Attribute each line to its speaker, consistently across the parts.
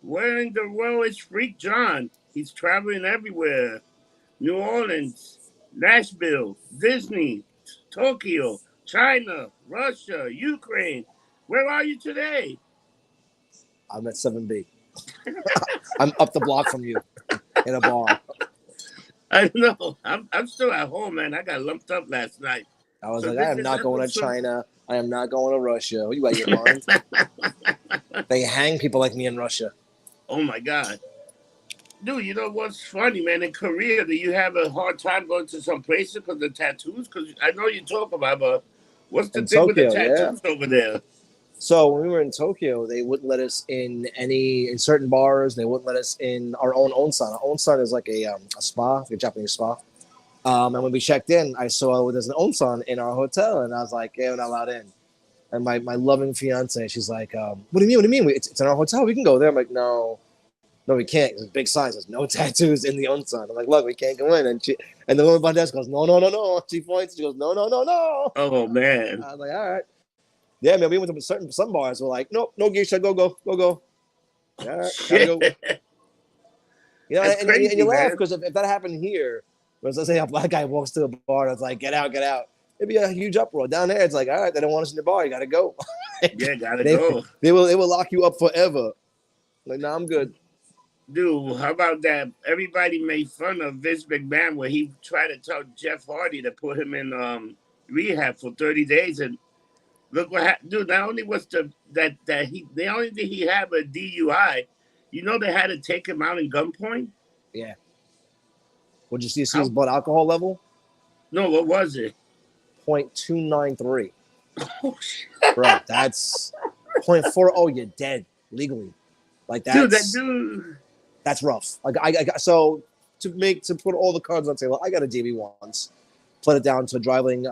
Speaker 1: Where in the world is Freak John? He's traveling everywhere. New Orleans, Nashville, Disney, Tokyo, China, Russia, Ukraine. Where are you today?
Speaker 2: I'm at 7B. I'm up the block from you in a bar.
Speaker 1: I know. I'm still at home, man. I got lumped up last night.
Speaker 2: I was
Speaker 1: So
Speaker 2: like, I
Speaker 1: this
Speaker 2: am
Speaker 1: is
Speaker 2: not going to
Speaker 1: episode.
Speaker 2: China. I am not going to Russia. What, you out of your mind? They hang people like me in Russia.
Speaker 1: Oh my God. Dude, you know what's funny, man? In Korea, do you have a hard time going to some places because of tattoos? Because I know you talk about, but what's the
Speaker 2: In
Speaker 1: thing with the
Speaker 2: Tokyo, yeah.
Speaker 1: tattoos over there?
Speaker 2: So when we were in Tokyo, they wouldn't let us in certain bars. They wouldn't let us in our own onsen. Our onsen is like a spa, like a Japanese spa. And when we checked in, I saw there's an onsen in our hotel, and I was like, "Yeah, we're not allowed in." And my loving fiance, she's like, "What do you mean? What do you mean? It's in our hotel. We can go there." I'm like, "No, no, we can't." There's a big sign says no tattoos in the onsen. I'm like, "Look, we can't go in." And the woman behind desk goes, "No, no, no, no." She points. She goes, "No, no, no, no."
Speaker 1: Oh man.
Speaker 2: I was like, "All right." Yeah, man. We went to some bars. We're like, "Nope, no geisha. Go, go, go, go." All right, gotta
Speaker 1: Shit.
Speaker 2: go. You know,
Speaker 1: That's
Speaker 2: and you
Speaker 1: crazy,
Speaker 2: laugh
Speaker 1: man.
Speaker 2: because if that happened here, let's say a black guy walks to a bar and it's like, get out, get out. It'd be a huge uproar. Down there, it's like, all right, they don't want us in the bar. You got to go.
Speaker 1: Yeah, gotta
Speaker 2: they
Speaker 1: go.
Speaker 2: they will lock you up forever. Like, nah, I'm good.
Speaker 1: Dude, how about that? Everybody made fun of Vince McMahon when he tried to tell Jeff Hardy to put him in rehab for 30 days. And look what happened. Dude, not only was the only thing he had a DUI, you know they had to take him out in gunpoint?
Speaker 2: Yeah. Would you see his
Speaker 1: How
Speaker 2: blood alcohol level?
Speaker 1: no, what was it?
Speaker 2: 0.293.
Speaker 1: Oh shit.
Speaker 2: Bro, that's 0.40. You're dead legally. Like
Speaker 1: Dude, that
Speaker 2: that's
Speaker 1: dude.
Speaker 2: that's rough. Like I got so to put all the cards on the table. I got a DB once. Put it down to driving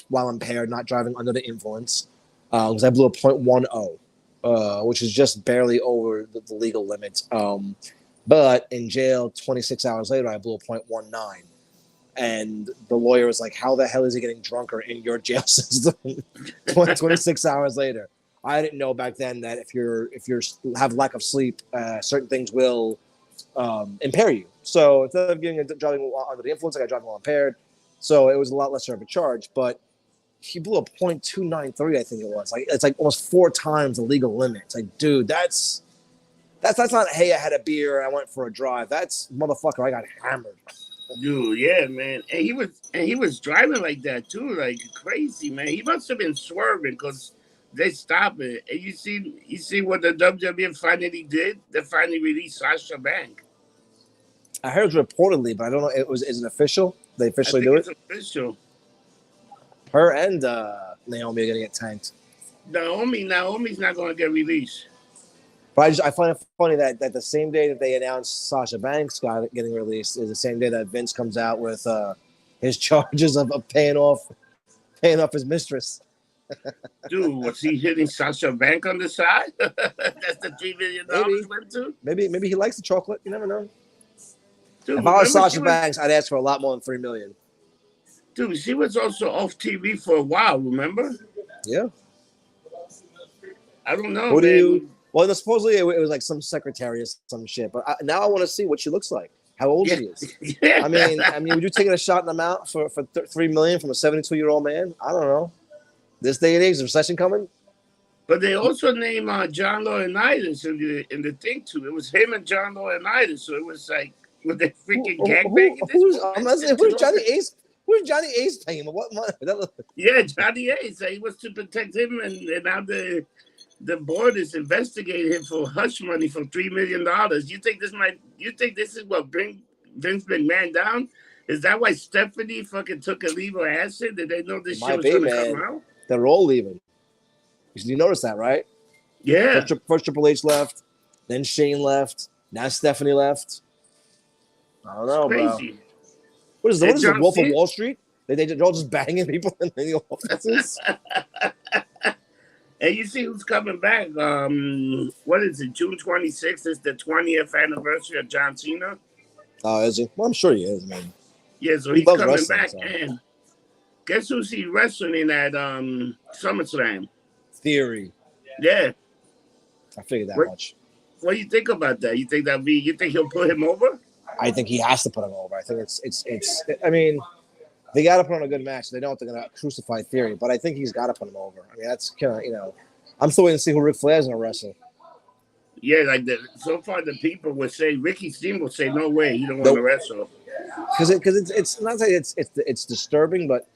Speaker 2: while impaired, not driving under the influence, because I blew a .10, which is just barely over the legal limit. But in jail, 26 hours later, I blew a .19, and the lawyer was like, "How the hell is he getting drunker in your jail system?" 26 hours later. I didn't know back then that if you have lack of sleep, certain things will impair you. So instead of driving under the influence, I got driving while impaired. So it was a lot lesser of a charge. But he blew a .293, I think it was. Like it's like almost 4 times the legal limit. It's like, dude, that's not. Hey, I had a beer, I went for a drive. That's motherfucker. I got hammered.
Speaker 1: Dude, yeah, man. And he was driving like that too, like crazy, man. He must have been swerving because they stopped it. And you see what the WWE finally did? They finally released Sasha Bank.
Speaker 2: I heard reportedly, but I don't know. Is it official? They
Speaker 1: I
Speaker 2: officially
Speaker 1: think
Speaker 2: do
Speaker 1: it's
Speaker 2: it.
Speaker 1: official.
Speaker 2: Her and Naomi are gonna get tanked.
Speaker 1: Naomi's not gonna get released.
Speaker 2: But I find it funny that the same day that they announced Sasha Banks got getting released is the same day that Vince comes out with his charges of paying off his mistress.
Speaker 1: Dude, was he hitting Sasha Bank on the side? That's the $3 million
Speaker 2: Maybe,
Speaker 1: went to?
Speaker 2: maybe he likes the chocolate. You never know.
Speaker 1: Dude,
Speaker 2: If I was
Speaker 1: remember she
Speaker 2: Sasha
Speaker 1: was
Speaker 2: Banks, I'd ask for a lot more than $3 million.
Speaker 1: dude, she was also off TV for a while, remember?
Speaker 2: Yeah.
Speaker 1: I don't know,
Speaker 2: Who do you?
Speaker 1: man.
Speaker 2: Well, supposedly it was like some secretary or some shit. But now I want to see what she looks like, how old
Speaker 1: Yeah.
Speaker 2: she is.
Speaker 1: Yeah.
Speaker 2: I mean, would you take a shot in the mouth for $3 million from a 72-year-old man? I don't know. This day and age, is the recession coming?
Speaker 1: But they also named John Laurinaitis in the thing too. It was him and John Laurinaitis, so it was like with the freaking gangbanging this
Speaker 2: Who's I'm not saying,
Speaker 1: too.
Speaker 2: who's Johnny Ace? Who's Johnny Ace paying? What money?
Speaker 1: Yeah, Johnny Ace. He was to protect him, and now the board is investigating him for hush money for $3 million. You think this is what bring Vince McMahon down? Is that why Stephanie fucking took a leave of acid? Did they know
Speaker 2: It
Speaker 1: this shit
Speaker 2: might
Speaker 1: was
Speaker 2: be,
Speaker 1: gonna come
Speaker 2: man.
Speaker 1: out?
Speaker 2: They're all leaving. You notice that, right?
Speaker 1: Yeah,
Speaker 2: First Triple H left, then Shane left, now Stephanie left. I don't
Speaker 1: it's
Speaker 2: know, bro.
Speaker 1: crazy.
Speaker 2: What
Speaker 1: And
Speaker 2: is the
Speaker 1: John
Speaker 2: Wolf of
Speaker 1: Cena.
Speaker 2: Wall Street? They're all just banging people in the offices.
Speaker 1: And you see who's coming back? What is it? June 26th is the 20th anniversary of John Cena.
Speaker 2: Oh, is he? Well, I'm sure he is, man.
Speaker 1: Yeah, so
Speaker 2: He
Speaker 1: he's
Speaker 2: loves
Speaker 1: coming
Speaker 2: wrestling,
Speaker 1: back.
Speaker 2: so.
Speaker 1: And guess who's he wrestling at SummerSlam?
Speaker 2: Theory.
Speaker 1: Yeah.
Speaker 2: I figured that
Speaker 1: What
Speaker 2: much.
Speaker 1: What do you think about that? You think you think he'll put him over?
Speaker 2: I think he has to put him over. I think it's. I mean, they got to put on a good match. They know they're gonna crucify Theory, but I think he's got to put him over. I mean, that's kind of. I'm still waiting to see who Ric Flair's gonna wrestle.
Speaker 1: Yeah, like so far the people would say Ricky Steamboat say no way he don't want to wrestle.
Speaker 2: Because it's not that it's disturbing, but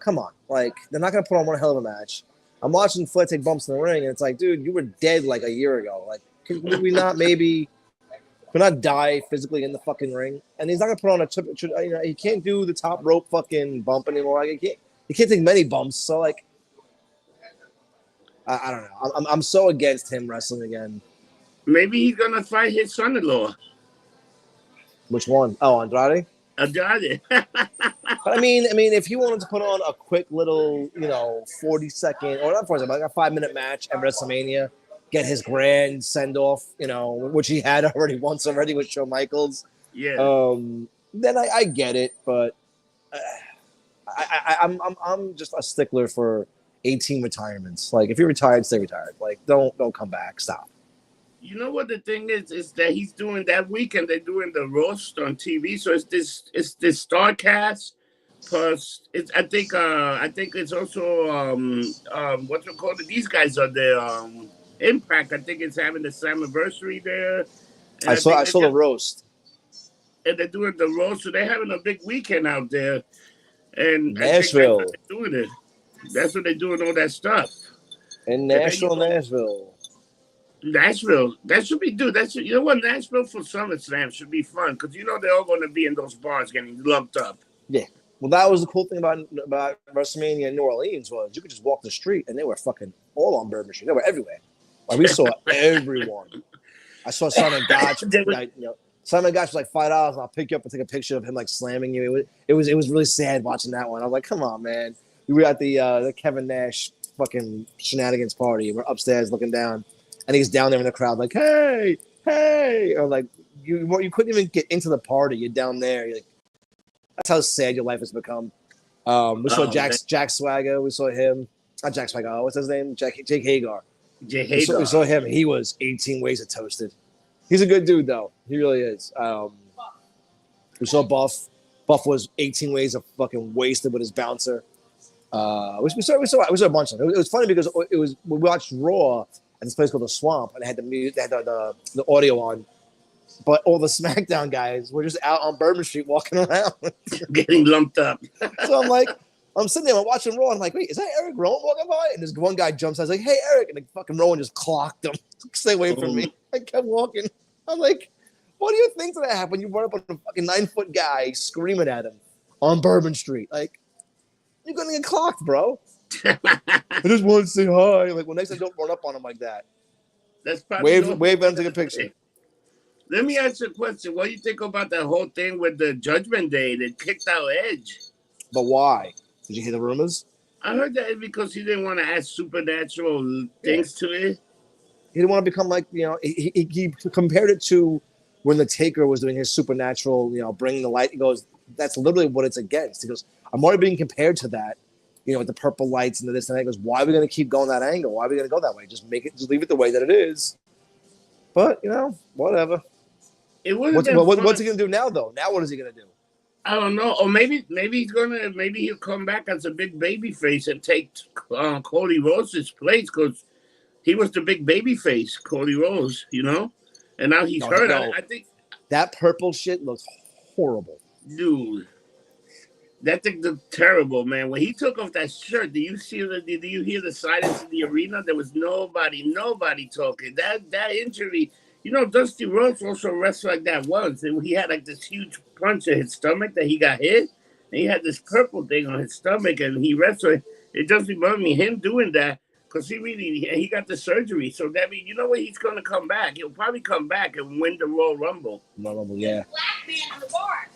Speaker 2: come on, like they're not gonna put on one hell of a match. I'm watching Flair take bumps in the ring, and it's like, dude, you were dead like a year ago. Like, could we not maybe? Could not die physically in the fucking ring, and he's not gonna put on a he can't do the top rope fucking bump anymore. Like, he can't take many bumps. So like, I don't know. I'm so against him wrestling again.
Speaker 1: Maybe he's gonna fight his son-in-law.
Speaker 2: Which one? Oh, Andrade.
Speaker 1: Andrade.
Speaker 2: But I mean, if he wanted to put on a quick little, 40-second or not 40-second, but like a 5-minute match at WrestleMania, get his grand send off, which he had once already with Shawn Michaels.
Speaker 1: Yeah.
Speaker 2: Then I get it, but I'm just a stickler for 18 retirements. Like, if you're retired, stay retired. Like, don't come back. Stop.
Speaker 1: You know what the thing is that he's doing that weekend. They're doing the roast on TV, so it's this Starcast plus I think it's also what's it called? These guys are the Impact. I think it's having the anniversary there. And
Speaker 2: I saw the roast,
Speaker 1: and they're doing the roast, so they're having a big weekend out there. And
Speaker 2: Nashville,
Speaker 1: I think that's what they're doing it. That's what they're doing all that stuff
Speaker 2: in Nashville.
Speaker 1: Nashville, that should be dude. You know what, Nashville for SummerSlam should be fun because they're all going to be in those bars getting lumped up.
Speaker 2: Yeah, well, that was the cool thing about WrestleMania in New Orleans was you could just walk the street and they were fucking all on Bourbon Street. They were everywhere. Like, we saw everyone. I saw Simon Gotch. Simon Gotch was like $5, and I'll pick you up and take a picture of him like slamming you. It was really sad watching that one. I was like, come on, man. We were at the Kevin Nash fucking shenanigans party. We're upstairs looking down. And he's down there in the crowd, like, hey, or like you couldn't even get into the party. You're down there. You're like, that's how sad your life has become. We saw Jack Swagger. We saw him. Not Jack Swagger. What's his name? Jake Hagar. We saw him. He was 18 ways of toasted. He's a good dude, though. He really is. We saw Buff. Buff was 18 ways of fucking wasted with his bouncer. We saw a bunch of them. It was funny because we watched Raw at this place called the Swamp, and they had the audio on, but all the SmackDown guys were just out on Bourbon Street walking around,
Speaker 1: getting lumped up.
Speaker 2: So I'm sitting there, I'm watching Raw, and I'm like, wait, is that Eric Rowan walking by? And this one guy jumps out, I was like, hey, Eric, and the fucking Rowan just clocked him. Stay away from me. I kept walking. I'm like, what do you think that happened? You run up on a fucking 9-foot guy screaming at him on Bourbon Street. Like, you're gonna get clocked, bro. I just want to say hi. Like, well, next time don't run up on him like that.
Speaker 1: That's probably
Speaker 2: wave them to take a picture.
Speaker 1: Let me ask you a question. What do you think about that whole thing with the Judgment Day that kicked out Edge?
Speaker 2: But why? Did you hear the rumors?
Speaker 1: I heard that because he didn't want to add supernatural things to it.
Speaker 2: He didn't want to become like, he compared it to when the Taker was doing his supernatural, bringing the light. He goes, that's literally what it's against. He goes, I'm already being compared to that. With the purple lights and this and that. He goes, why are we going to keep going that angle? Why are we going to go that way? Just leave it the way that it is. But, whatever. What's he going to do now, though? Now what is he going to do?
Speaker 1: I don't know. Or maybe he'll come back as a big baby face and take Cody Rhodes' place because he was the big baby face, Cody Rhodes, And now he's hurt.
Speaker 2: No.
Speaker 1: I think
Speaker 2: that purple shit looks horrible.
Speaker 1: Dude. That thing looked terrible, man. When he took off that shirt, did you hear the silence in the arena? There was nobody talking. That injury, Dusty Rhodes also wrestled like that once. And he had like this huge punch in his stomach that he got hit. And he had this purple thing on his stomach and he wrestled. It just reminded me him doing that because he got the surgery. So that means, he's going to come back. He'll probably come back and win the Royal Rumble.
Speaker 2: Yeah.
Speaker 3: Black man in the bar.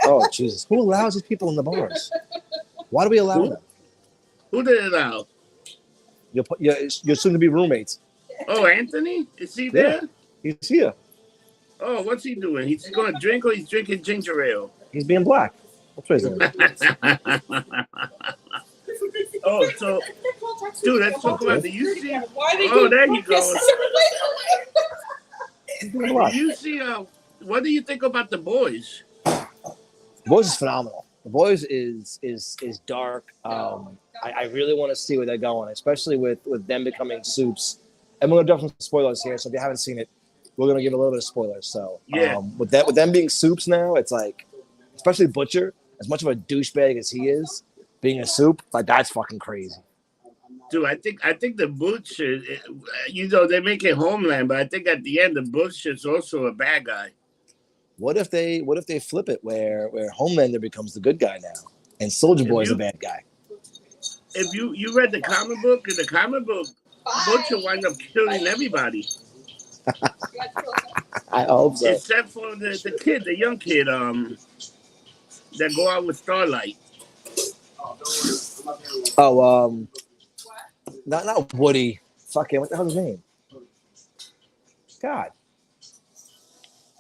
Speaker 2: Oh, Jesus. Who allows these people in the bars? Why do we allow them?
Speaker 1: Who did it allow?
Speaker 2: You're soon to be roommates.
Speaker 1: Oh, Anthony? Is he there?
Speaker 2: Yeah, he's here.
Speaker 1: Oh, what's he doing? He's going to drink or he's drinking ginger ale?
Speaker 2: He's being black. That's what he's doing.
Speaker 1: Oh, so Dude, let's talk about. Do you see?
Speaker 3: Why they
Speaker 1: Oh,
Speaker 3: keep
Speaker 1: there you go.
Speaker 2: Doing a
Speaker 1: Do
Speaker 2: lot.
Speaker 1: you see? What do you think about the boys?
Speaker 2: The Boys is phenomenal. The Boys is dark. I really want to see where they're going, especially with them becoming soups. And we're gonna drop some spoilers here, so if you haven't seen it, we're gonna give a little bit of spoilers. So
Speaker 1: Yeah.
Speaker 2: with them being soups now, it's like, especially Butcher, as much of a douchebag as he is, being a soup, like that's fucking crazy.
Speaker 1: Dude, I think the butcher, they make it Homeland, but I think at the end the butcher's also a bad guy.
Speaker 2: What if they flip it where Homelander becomes the good guy now, and Soldier
Speaker 1: If
Speaker 2: Boy is a
Speaker 1: you
Speaker 2: bad guy?
Speaker 1: if you read the comic book, in the comic book, Butcher wind up killing everybody
Speaker 2: I hope so.
Speaker 1: except for the kid, the young kid, that go out with Starlight.
Speaker 2: Oh, not Woody. Fucking what the hell's his name? God,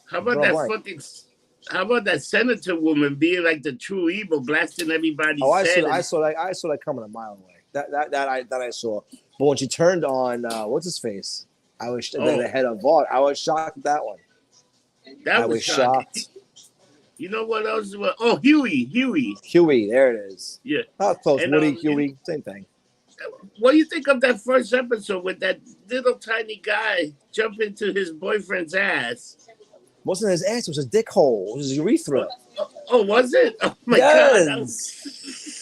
Speaker 1: How
Speaker 2: I'm
Speaker 1: about
Speaker 2: drawing a
Speaker 1: that
Speaker 2: blank.
Speaker 1: fucking? How about that senator woman being like the true evil, blasting everybody's
Speaker 2: Oh,
Speaker 1: head?
Speaker 2: I saw that coming a mile away. That I saw. But when she turned on, what's his face? I was the head of Vought. I was shocked at that one.
Speaker 1: That
Speaker 2: I
Speaker 1: was
Speaker 2: was
Speaker 1: shocking.
Speaker 2: shocked.
Speaker 1: You know what else? Oh, Huey.
Speaker 2: Huey, there it is.
Speaker 1: Yeah.
Speaker 2: Oh, close.
Speaker 1: And
Speaker 2: Woody, Huey, same thing.
Speaker 1: what do you think of that first episode with that little tiny guy jump into his boyfriend's ass?
Speaker 2: Wasn't his ass? It was his dick hole. It was his urethra.
Speaker 1: Oh, was it? Oh my
Speaker 2: Yes.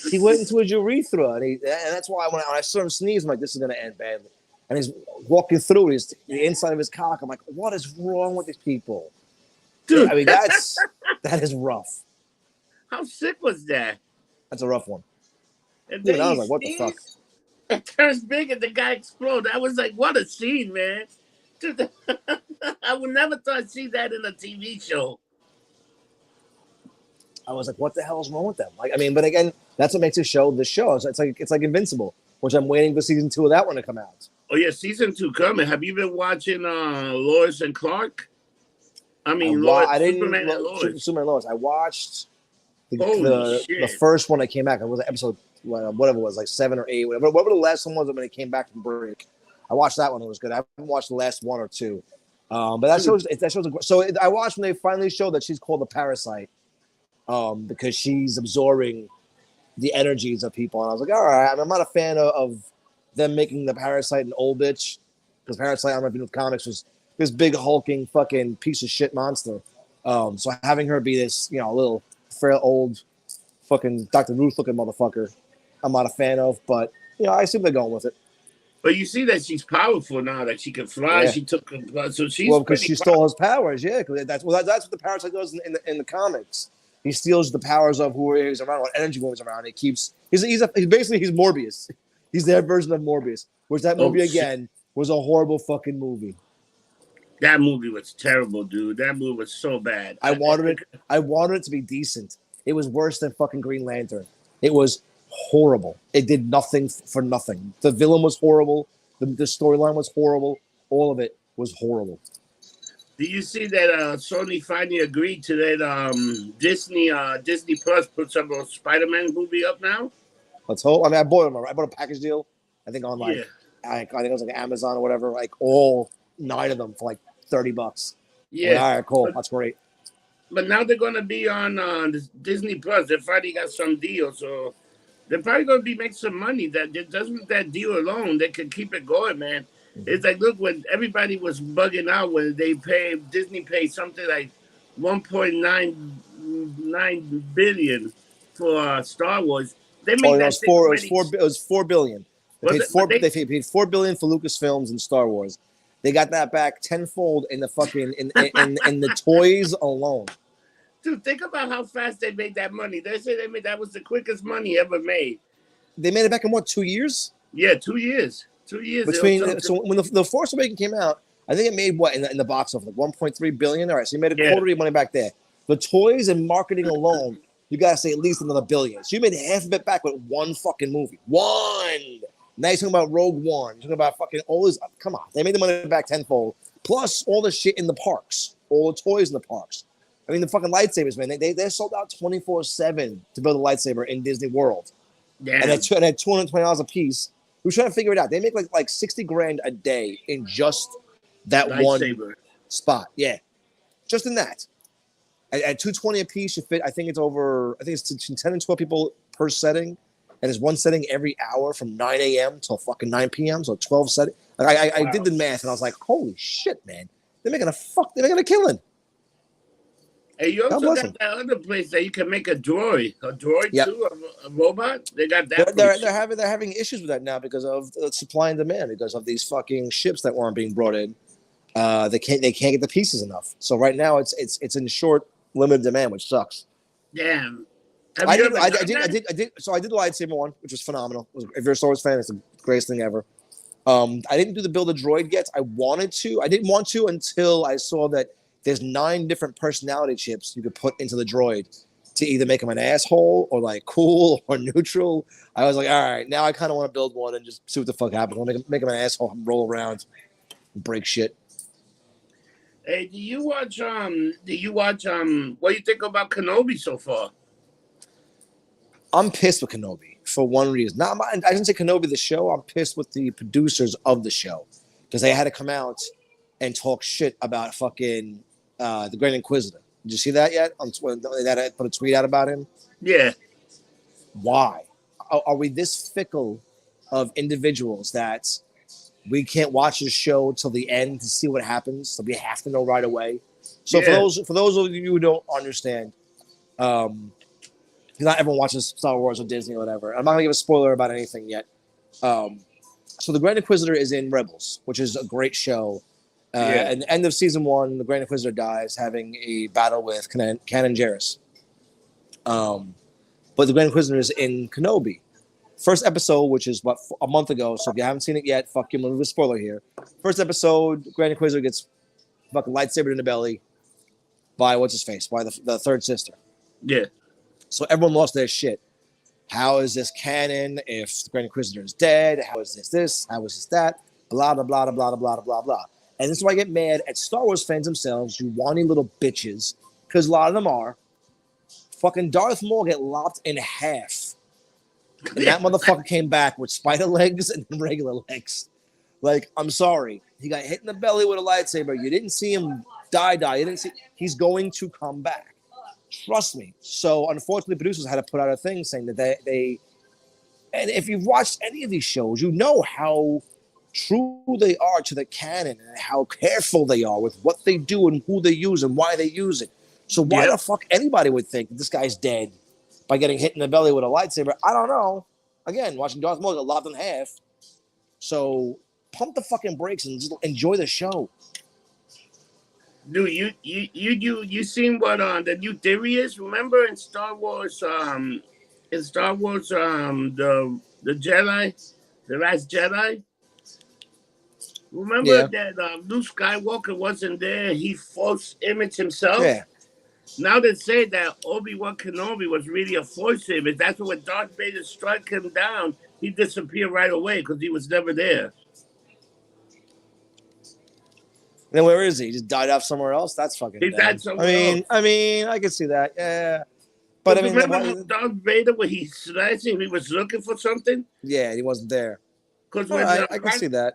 Speaker 1: god!
Speaker 2: He went into his urethra, and that's why when I saw him sneeze, I'm like, this is gonna end badly. And he's walking through the inside of his cock. I'm like, what is wrong with these people?
Speaker 1: Dude,
Speaker 2: I mean, that is rough.
Speaker 1: how sick was that?
Speaker 2: That's a rough one.
Speaker 1: And
Speaker 2: Dude,
Speaker 1: then
Speaker 2: I was
Speaker 1: he
Speaker 2: like, what the fuck?
Speaker 1: sneezed, it turns big and the guy explodes. I was like, what a scene, man! Dude, I would never thought I'd see that in a TV show.
Speaker 2: I was like, what the hell is wrong with them? Like, I mean, but again, that's what makes a show the show. It's like Invincible, which I'm waiting for season 2 of that one to come out.
Speaker 1: Oh yeah, season 2 coming. Have you been watching Lois and Clark? I mean,
Speaker 2: I didn't
Speaker 1: Superman and Lois.
Speaker 2: Superman and Lois. I watched
Speaker 1: Holy
Speaker 2: the
Speaker 1: shit.
Speaker 2: first one that came back. It was episode whatever it was, like 7 or 8, whatever the last one was when it came back from break. I watched that one. It was good. I haven't watched the last 1 or 2. But that shows. So I watched when they finally showed that she's called a parasite, because she's absorbing the energies of people. And I was like, all right. I'm not a fan of them making the parasite an old bitch, because parasite, I don't know if you know the comics, was this big hulking fucking piece of shit monster. So having her be this, little frail old fucking Dr. Ruth looking motherfucker, I'm not a fan of. But I assume they're going with it.
Speaker 1: But you see that she's powerful now, that she can fly.
Speaker 2: Yeah.
Speaker 1: She took, so she's
Speaker 2: Because she stole his powers. Yeah, because that's what the parasite does in the comics. He steals the powers of who is around, what energy moves around. He's Morbius. He's their version of Morbius. Which that movie again was a horrible fucking movie.
Speaker 1: That movie was terrible, dude. That movie was so bad.
Speaker 2: I wanted it to be decent. It was worse than fucking Green Lantern. It was horrible. It did nothing for nothing. The villain was horrible. The storyline was horrible. All of it was horrible.
Speaker 1: Do you see that Sony finally agreed to that Disney Plus put some Spider-Man movie up now?
Speaker 2: Let's hope. I mean, I bought a package deal. I think on I think it was like Amazon or whatever. Like all 9 of them for like $30.
Speaker 1: Yeah.
Speaker 2: All right, cool. That's great.
Speaker 1: But now they're gonna be on Disney Plus. They finally got some deal, so they're probably gonna be making some money. That just with that deal alone, they can keep it going, man. It's like, look, when everybody was bugging out when Disney paid something like 1.99 billion for Star Wars. They made
Speaker 2: it was $4 billion. They paid $4 billion for Lucasfilms and Star Wars. They got that back tenfold in the fucking in the toys alone.
Speaker 1: Dude, think about how fast they made that money. They say that was the quickest money ever made.
Speaker 2: They made it back in what, 2 years?
Speaker 1: Yeah, 2 years. 2 years.
Speaker 2: So when the Force Awakens came out, I think it made what in the box office, like 1.3 billion. All right, so you made a quarter of your money back there. The toys and marketing alone, you gotta say at least another billion. So you made half of it back with one fucking movie. One. Now you're talking about Rogue One. You're talking about fucking all this. Come on, they made the money back tenfold. Plus all the shit in the parks, all the toys in the parks. I mean, the fucking lightsabers, man. They're sold out 24/7 to build a lightsaber in Disney World.
Speaker 1: Yeah.
Speaker 2: And at $220 a piece. We were trying to figure it out. They make like 60 grand a day in just that one
Speaker 1: Lightsaber.
Speaker 2: spot. Yeah, just in that. At 220 a piece, you fit. I think it's over. I think it's between 10 and 12 people per setting, and there's one setting every hour from 9 a.m. till fucking 9 p.m. So 12 setting. Like I did the math, and I was like, holy shit, man! They're making a killing.
Speaker 1: Hey, you
Speaker 2: God
Speaker 1: also
Speaker 2: bless
Speaker 1: got
Speaker 2: them.
Speaker 1: that other place that you can make a droid
Speaker 2: Yep.
Speaker 1: too, a robot. They got
Speaker 2: They're,
Speaker 1: that
Speaker 2: they're
Speaker 1: place.
Speaker 2: they're having issues with that now because of supply and demand, because of these fucking ships that weren't being brought in. They can't get the pieces enough. So right now it's in short limited demand, which sucks.
Speaker 1: Damn. Have you ever done that?
Speaker 2: So I did the lightsaber one, which was phenomenal. If you're a Star Wars fan, it's the greatest thing ever. I didn't do the build a droid yet. I wanted to. I didn't want to until I saw that there's 9 different personality chips you could put into the droid to either make him an asshole or like cool or neutral. I was like, all right, now I kind of want to build one and just see what the fuck happens. I'll make him an asshole and roll around and break shit.
Speaker 1: Hey, do you watch? What do you think about Kenobi so far?
Speaker 2: I'm pissed with Kenobi for one reason. I didn't say Kenobi the show. I'm pissed with the producers of the show because they had to come out and talk shit about fucking the Grand Inquisitor. Did you see that yet? They had to put a tweet out about him.
Speaker 1: Yeah.
Speaker 2: Why are we this fickle of individuals that we can't watch the show till the end to see what happens? So we have to know right away. So
Speaker 1: Yeah.
Speaker 2: for those of you who don't understand, not everyone watches Star Wars or Disney or whatever. I'm not gonna give a spoiler about anything yet. So the Grand Inquisitor is in Rebels, which is a great show.
Speaker 1: Yeah.
Speaker 2: At the end of season 1, the Grand Inquisitor dies, having a battle with Kanan Jarrus. But the Grand Inquisitor is in Kenobi. First episode, which is a month ago. So if you haven't seen it yet, fuck you, I'm gonna give a spoiler here. First episode, Grand Inquisitor gets fucking lightsabered in the belly by what's his face, by the third sister.
Speaker 1: Yeah.
Speaker 2: So everyone lost their shit. How is this canon if the Grand Inquisitor is dead? How is this? How is this that? Blah, blah, blah, blah, blah, blah, blah, blah. And this is why I get mad at Star Wars fans themselves, you whiny little bitches, because a lot of them are. Fucking Darth Maul get lopped in half. And that motherfucker came back with spider legs and regular legs. Like, I'm sorry. He got hit in the belly with a lightsaber. You didn't see him die. You didn't see. He's going to come back. Trust me. So, unfortunately, producers had to put out a thing saying that they and if you've watched any of these shows, you know how true they are to the canon and how careful they are with what they do and who they use and why they use it. So why the fuck anybody would think that this guy's dead by getting hit in the belly with a lightsaber? I don't know. Again, watching Darth Maul get lopped in half. So pump the fucking brakes and just enjoy the show.
Speaker 1: Dude, you seen what the new theory is? Remember in Star Wars, the Jedi, the Last Jedi. Remember that Luke Skywalker wasn't there? He force imaged himself.
Speaker 2: Yeah.
Speaker 1: Now they say that Obi-Wan Kenobi was really a force image. That's why when Darth Vader struck him down, he disappeared right away because he was never there.
Speaker 2: And then where is he? He just died off somewhere else? That's fucking
Speaker 1: He died somewhere else.
Speaker 2: I mean, I can see that. Yeah. But I mean,
Speaker 1: remember Darth Vader when he slashed him, he was looking for something?
Speaker 2: Yeah, he wasn't there.
Speaker 1: Because when
Speaker 2: I can see that.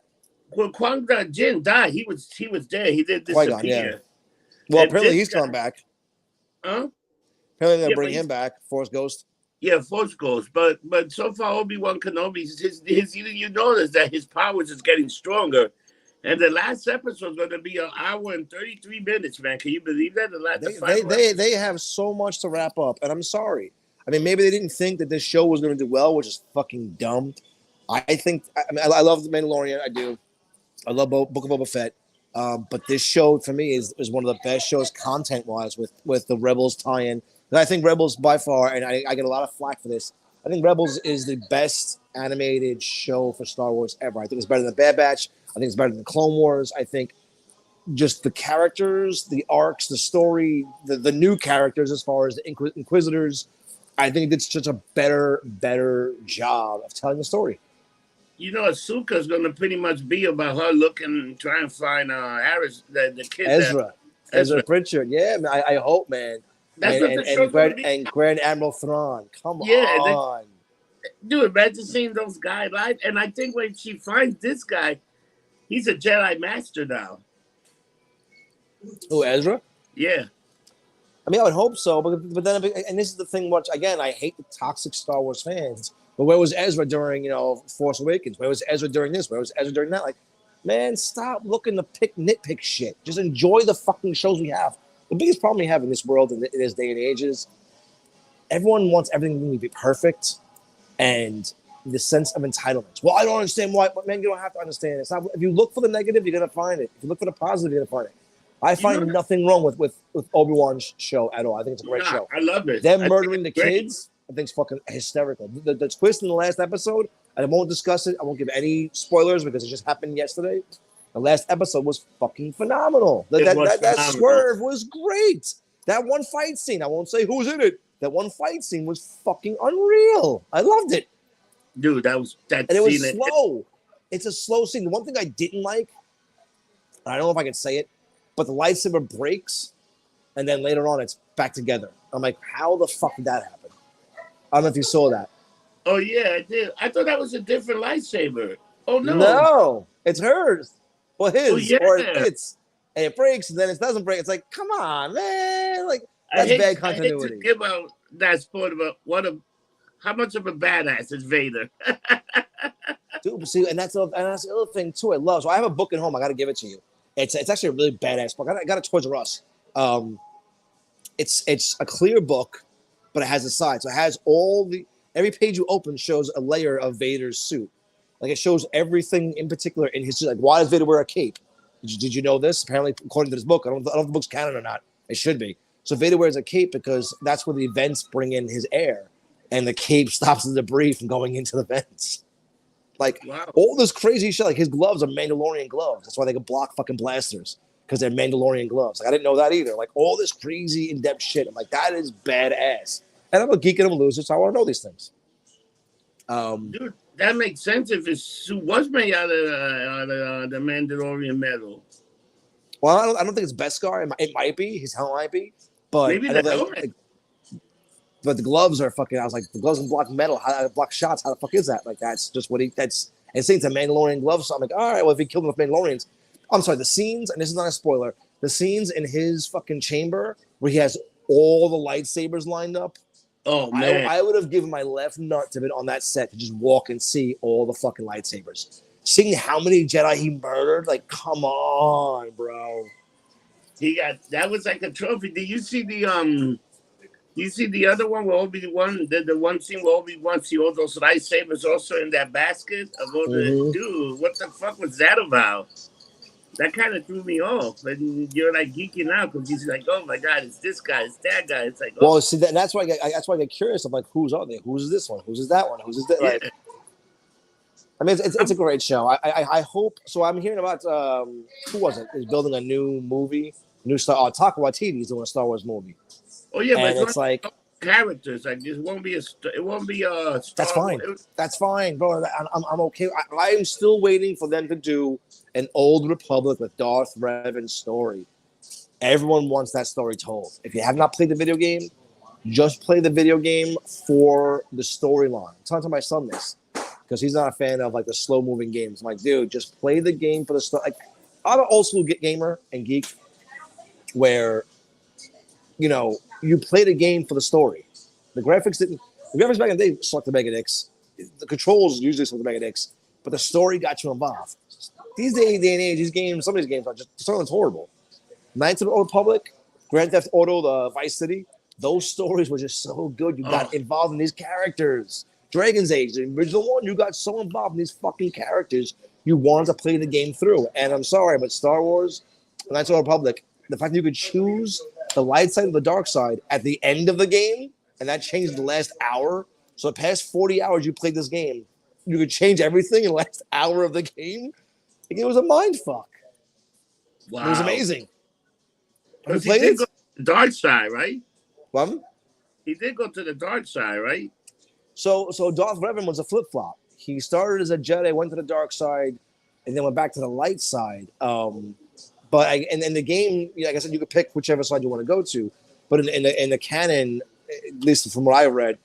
Speaker 1: When Qui-Gon Jinn died, he was there. He did disappear.
Speaker 2: Qui-Gon, yeah. Well, and apparently he's coming back.
Speaker 1: Huh?
Speaker 2: Apparently they'll bring him back, Force Ghost.
Speaker 1: Yeah, Force Ghost. But so far, Obi-Wan Kenobi, you notice that his powers is getting stronger. And the last episode is going to be an hour and 33 minutes, man. Can you believe that?
Speaker 2: They have so much to wrap up, and I'm sorry. I mean, maybe they didn't think that this show was going to do well, which is fucking dumb. I love The Mandalorian. I do. I love Book of Boba Fett. But this show, for me, is one of the best shows content-wise with the Rebels tie-in. And I think Rebels, by far, and I get a lot of flack for this, I think Rebels is the best animated show for Star Wars ever. I think it's better than Bad Batch. I think it's better than Clone Wars. I think just the characters, the arcs, the story, the new characters as far as the Inquisitors, I think it did such a better job of telling the story.
Speaker 1: You know, Ahsoka is going to pretty much be about her looking, trying to find Harris, the kid.
Speaker 2: Ezra Pritchard. Yeah, man, I hope, man.
Speaker 1: That's what the show's going to be.
Speaker 2: And Grand Admiral Thrawn. Come on.
Speaker 1: Dude, imagine seeing those guys live. And I think when she finds this guy, he's a Jedi Master now.
Speaker 2: Who, Ezra?
Speaker 1: Yeah.
Speaker 2: I mean, I would hope so, but then, and this is the thing. Which again, I hate the toxic Star Wars fans. But where was Ezra during Force Awakens? Where was Ezra during this? Where was Ezra during that? Like, man, stop looking to nitpick shit. Just enjoy the fucking shows we have. The biggest problem we have in this world in this day and age is everyone wants everything to be perfect, and the sense of entitlement. Well, I don't understand why, but man, you don't have to understand. It's not. If you look for the negative, you're gonna find it. If you look for the positive, you're gonna find it. I
Speaker 1: You
Speaker 2: find
Speaker 1: know,
Speaker 2: nothing wrong with Obi-Wan's show at all. I think it's a great
Speaker 1: nah,
Speaker 2: show.
Speaker 1: I love it.
Speaker 2: Them
Speaker 1: I think
Speaker 2: murdering the
Speaker 1: it's great.
Speaker 2: kids, I think, is fucking hysterical. The twist in the last episode, I won't discuss it. I won't give any spoilers because it just happened yesterday. The last episode was fucking phenomenal.
Speaker 1: It was
Speaker 2: That
Speaker 1: phenomenal.
Speaker 2: swerve was great. That one fight scene, I won't say who's in it. That one fight scene was fucking unreal. I loved it.
Speaker 1: Dude, that
Speaker 2: And it was
Speaker 1: scene.
Speaker 2: slow. It's a slow scene. The one thing I didn't like, I don't know if I can say it, but the lightsaber breaks, and then later on it's back together. I'm like, how the fuck did that happen? I don't know if you saw that.
Speaker 1: Oh yeah, I did. I thought that was a different lightsaber. Oh no.
Speaker 2: No, it's hers. Well,
Speaker 1: Oh
Speaker 2: his,
Speaker 1: yeah.
Speaker 2: or it's, and it breaks, and then it doesn't break. It's like, come on, man. Like,
Speaker 1: I
Speaker 2: that's bad
Speaker 1: hate to
Speaker 2: continuity.
Speaker 1: give out that sport about how much of a badass is Vader.
Speaker 2: Dude, see, and that's the other thing, too, I love. So I have a book at home. I got to give it to you. It's actually a really badass book. I got it Toys R Us. It's a clear book, but it has a side. So it has every page you open shows a layer of Vader's suit. Like it shows everything in particular in his suit. Like, why does Vader wear a cape? Did you know this? Apparently, according to this book, I don't know if the book's canon or not. It should be. So Vader wears a cape because that's where the vents bring in his air, and the cape stops the debris from going into the vents. Like
Speaker 1: Wow.
Speaker 2: all this crazy shit. Like his gloves are Mandalorian gloves. That's why they can block fucking blasters because they're Mandalorian gloves. Like I didn't know that either. Like all this crazy in-depth shit. I'm like, that is badass. And I'm a geek and I'm a loser, so I want to know these things.
Speaker 1: Dude, that makes sense if his suit was made out of the Mandalorian metal.
Speaker 2: Well, I don't think it's Beskar. It might be. His helmet might be. But
Speaker 1: Maybe
Speaker 2: I know
Speaker 1: the
Speaker 2: that,
Speaker 1: helmet.
Speaker 2: but the gloves are fucking. I was like, the gloves can block metal. How block shots? How the fuck is that? Like that's just what he. That's and saying it's a Mandalorian glove. So I'm like, all right. Well, if he killed him with Mandalorians, I'm sorry. The scenes, and this is not a spoiler. The scenes in his fucking chamber where he has all the lightsabers lined up.
Speaker 1: Oh man.
Speaker 2: I would have given my left nut to been on that set to just walk and see all the fucking lightsabers. Seeing how many Jedi he murdered, like, come on, bro.
Speaker 1: That was like a trophy. Did you see you see the other one where Obi-Wan, the one scene where Obi-Wan see all those lightsabers also in that basket of all the dude, what the fuck was that about? That kind of threw me off. And you're like geeking out because he's like, oh my god, it's this guy, it's that guy. It's like, oh
Speaker 2: Well, see, that's why I get curious. I'm like, who's are they? Who's this one? Who's is that one? Who's is that?
Speaker 1: yeah.
Speaker 2: Like, I mean, it's a great show. I hope so. I'm hearing about who was it? Is building a new movie, new Star. Taika Waititi's doing a Star Wars movie,
Speaker 1: Oh yeah, but
Speaker 2: and it's like
Speaker 1: characters. Like it won't be a Star
Speaker 2: that's fine.
Speaker 1: Wars.
Speaker 2: That's fine, bro. I'm okay. I'm still waiting for them to do an Old Republic with Darth Revan story. Everyone wants that story told. If you have not played the video game, just play the video game for the storyline. I'm talking to my son this because he's not a fan of like the slow moving games. I'm like, dude, just play the game for the story. Like, I'm an old school gamer and geek where you play the game for the story. The graphics back in the day sucked the mega dicks. The controls usually suck the mega dicks, but the story got you involved. These day and age, these games, some of these games are just something's horrible. Knights of the Old Republic, Grand Theft Auto, the Vice City, those stories were just so good. You got involved in these characters. Dragon's Age, the original one, you got so involved in these fucking characters. You wanted to play the game through. And I'm sorry, but Star Wars, Knights of the Republic, the fact that you could choose the light side or the dark side at the end of the game, and that changed the last hour. So the past 40 hours you played this game, you could change everything in the last hour of the game. Like, it was a mind fuck.
Speaker 1: Wow.
Speaker 2: It was amazing.
Speaker 1: Because he did go to the dark side, right?
Speaker 2: What?
Speaker 1: He did go to the dark side, right?
Speaker 2: So Darth Revan was a flip-flop. He started as a Jedi, went to the dark side, and then went back to the light side. But in the game, like I said, you could pick whichever side you want to go to. But in the canon, at least from what I read,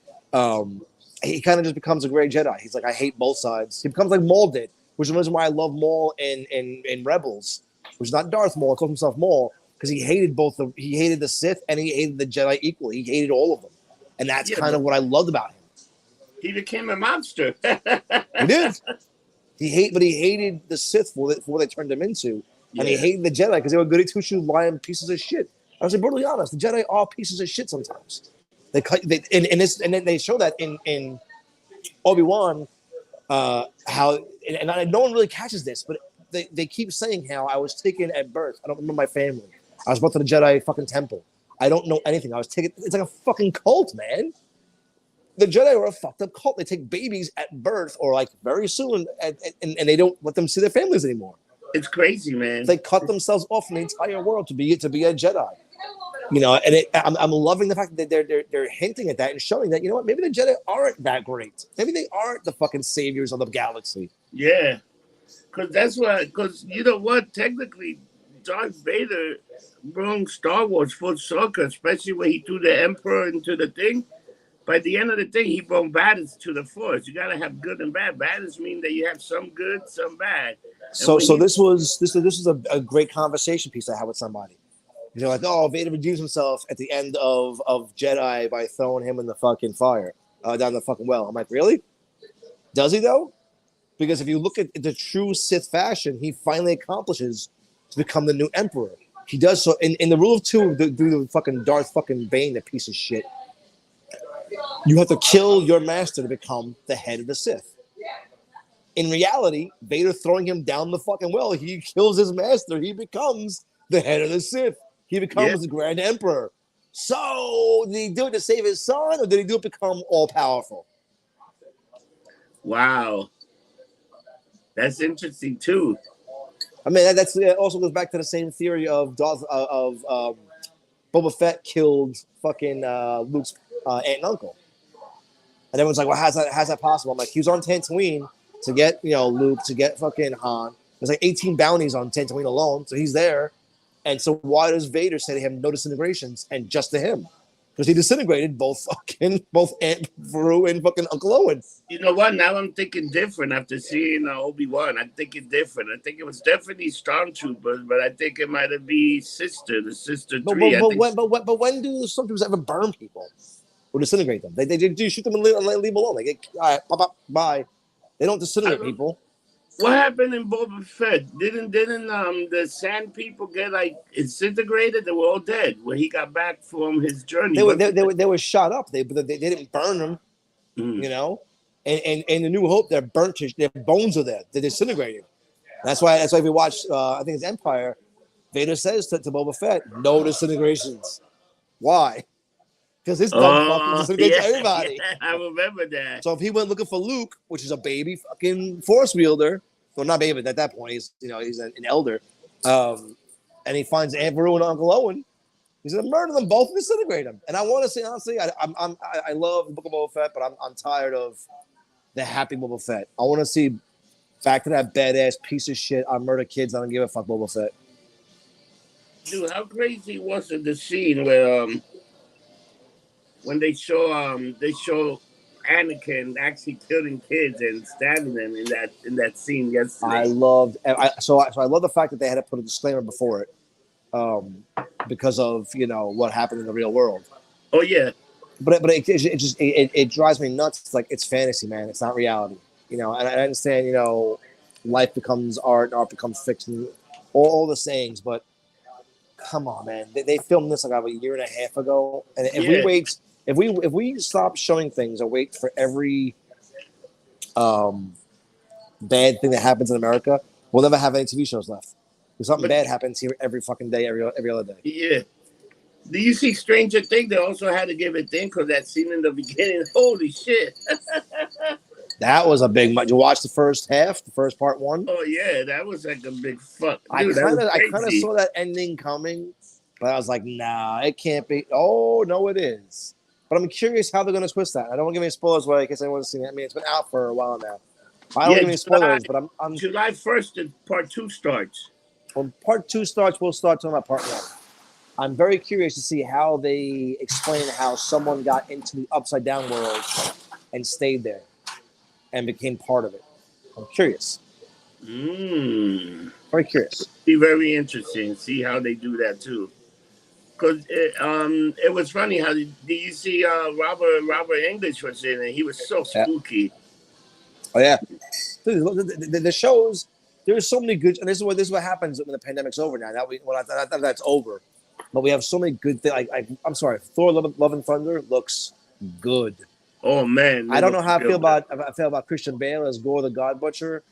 Speaker 2: he kind of just becomes a gray Jedi. He's like, I hate both sides. He becomes like Maul did, which is the reason why I love Maul in Rebels, which is not Darth Maul. He calls himself Maul because he hated he hated the Sith and he hated the Jedi equally. He hated all of them, and that's
Speaker 1: Yeah,
Speaker 2: kind of what I loved about him.
Speaker 1: he became a monster.
Speaker 2: He did. But he hated the Sith for what they turned him into, and he hated the Jedi because they were goody two shoes, lying pieces of shit. I was brutally honest. The Jedi are pieces of shit sometimes. They cut and then they show that in Obi-Wan, how and no one really catches this, but they keep saying how I was taken at birth. I don't remember my family. I was brought to the Jedi fucking temple. I don't know anything. I was taken. It's like a fucking cult, man. The Jedi are a fucked up cult. They take babies at birth or like very soon, and they don't let them see their families anymore.
Speaker 1: It's crazy, man.
Speaker 2: They cut themselves off from the entire world to be a Jedi. You know, and I'm loving the fact that they're hinting at that and showing that, you know what, maybe the Jedi aren't that great. Maybe they aren't the fucking saviors of the galaxy.
Speaker 1: Yeah, because you know what, technically, Darth Vader brought Star Wars full circle, especially when he threw the Emperor into the thing. By the end of the thing, he brought balance to the Force. You gotta have good and bad. Balance means that you have some good, some bad.
Speaker 2: So this was a great conversation piece I had with somebody. They're like, oh, Vader redeems himself at the end of Jedi by throwing him in the fucking fire, down the fucking well. I'm like, really? Does he though? Because if you look at the true Sith fashion, he finally accomplishes to become the new Emperor. He does so in the rule of two, the fucking Darth fucking Bane, that piece of shit. You have to kill your master to become the head of the Sith. In reality, Vader throwing him down the fucking well, he kills his master. He becomes the head of the Sith. He becomes the Grand Emperor. So, did he do it to save his son, or did he do it to become all-powerful?
Speaker 1: Wow. That's interesting, too.
Speaker 2: I mean, that also goes back to the same theory of Boba Fett killed fucking Luke's aunt and uncle. And everyone's like, well, how's that possible? I'm like, he was on Tatooine to get, Luke, to get fucking Han. There's like 18 bounties on Tatooine alone, so he's there. And so why does Vader say to him, no disintegrations, and just to him? Because he disintegrated both Aunt Beru and fucking Uncle Owen.
Speaker 1: You know what? Now I'm thinking different after seeing Obi-Wan. I'm thinking different. I think it was definitely Stormtroopers, but I think it might have been the Sister 3.
Speaker 2: But when do Stormtroopers ever burn people or disintegrate them? They do shoot them and leave them alone. They get, all right, bye. They don't disintegrate people.
Speaker 1: What happened in Boba Fett? Didn't the Sand people get like disintegrated? They were all dead when he got back from his journey.
Speaker 2: They were shot up. They didn't burn them, And in the New Hope, they're burnt. Their bones are there. They're disintegrating. That's why if you watch, I think it's Empire, Vader says to Boba Fett, no disintegrations. Why? Because his gun fucking disintegrates everybody.
Speaker 1: Yeah, I remember that.
Speaker 2: So if he went looking for Luke, which is a baby fucking force wielder, well, not baby, but at that point he's an elder, and he finds Aunt Beru and Uncle Owen, he's gonna murder them both and disintegrate them. And I want to say honestly, I love the Book of Boba Fett, but I'm tired of the happy Boba Fett. I want to see back to that badass piece of shit. I murder kids. I don't give a fuck, Boba Fett.
Speaker 1: Dude, how crazy was it, the scene where when they show Anakin actually killing kids and stabbing them in that scene yesterday.
Speaker 2: I love the fact that they had to put a disclaimer before it, because of what happened in the real world.
Speaker 1: Oh yeah,
Speaker 2: but it drives me nuts. It's like, it's fantasy, man. It's not reality. And I understand. Life becomes art, art becomes fiction, all the sayings. But come on, man. They filmed this like a year and a half ago, and if we stop showing things or wait for every bad thing that happens in America, we'll never have any TV shows left. Because something bad happens here every fucking day, every other day.
Speaker 1: Yeah. Do you see Stranger Things? They also had to give it thing because that scene in the beginning, holy shit.
Speaker 2: That was a big. Did you watch the first half, the first part one?
Speaker 1: Oh yeah, that was like a big fuck.
Speaker 2: Dude, I kind of saw that ending coming, but I was like, nah, it can't be. Oh no, it is. But I'm curious how they're going to twist that. I don't want to give any spoilers, but in case anyone's seen it. I mean, it's been out for a while now. I don't give any spoilers, but I'm
Speaker 1: July 1st, part 2 starts.
Speaker 2: When part 2 starts, we'll start talking about part 1. I'm very curious to see how they explain how someone got into the upside down world and stayed there and became part of it. I'm curious. Very curious.
Speaker 1: Be very interesting. See how they do that too. Cause it was funny how did you see Robert English was in it? He was so
Speaker 2: Yeah.
Speaker 1: spooky.
Speaker 2: Oh yeah. The shows. There's so many good, and this is what happens when the pandemic's over. Now that I thought that's over, but we have so many good things. I'm sorry, Thor: Love and Thunder looks good.
Speaker 1: Oh man,
Speaker 2: I
Speaker 1: it
Speaker 2: don't know
Speaker 1: looks
Speaker 2: how
Speaker 1: real
Speaker 2: I feel about Christian Bale as Gore the God Butcher.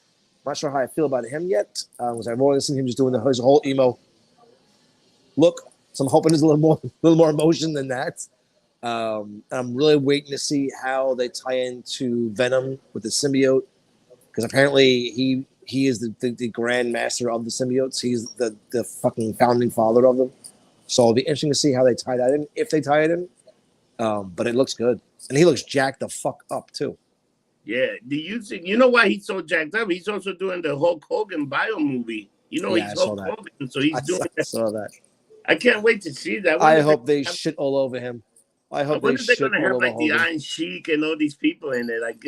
Speaker 2: I'm not sure how I feel about him yet. Because I've only seen him just doing his whole emo look. So I'm hoping there's a little more emotion than that. And I'm really waiting to see how they tie into Venom with the symbiote, because apparently he is the grand master of the symbiotes. He's the fucking founding father of them. So it'll be interesting to see how they tie that in, if they tie it in. But it looks good, and he looks jacked the fuck up too.
Speaker 1: Yeah. Do you think you know why he's so jacked up? He's also doing the Hulk Hogan bio movie. You know
Speaker 2: Yeah, I
Speaker 1: he's
Speaker 2: saw
Speaker 1: Hulk
Speaker 2: that.
Speaker 1: Hogan, so he's doing that.
Speaker 2: Saw that.
Speaker 1: I can't wait to see that.
Speaker 2: I hope they shit all over him. I
Speaker 1: I
Speaker 2: hope they
Speaker 1: wonder if they're
Speaker 2: shit
Speaker 1: gonna
Speaker 2: all
Speaker 1: have
Speaker 2: over
Speaker 1: like the
Speaker 2: Hogan.
Speaker 1: Iron Sheik and all these people in it, like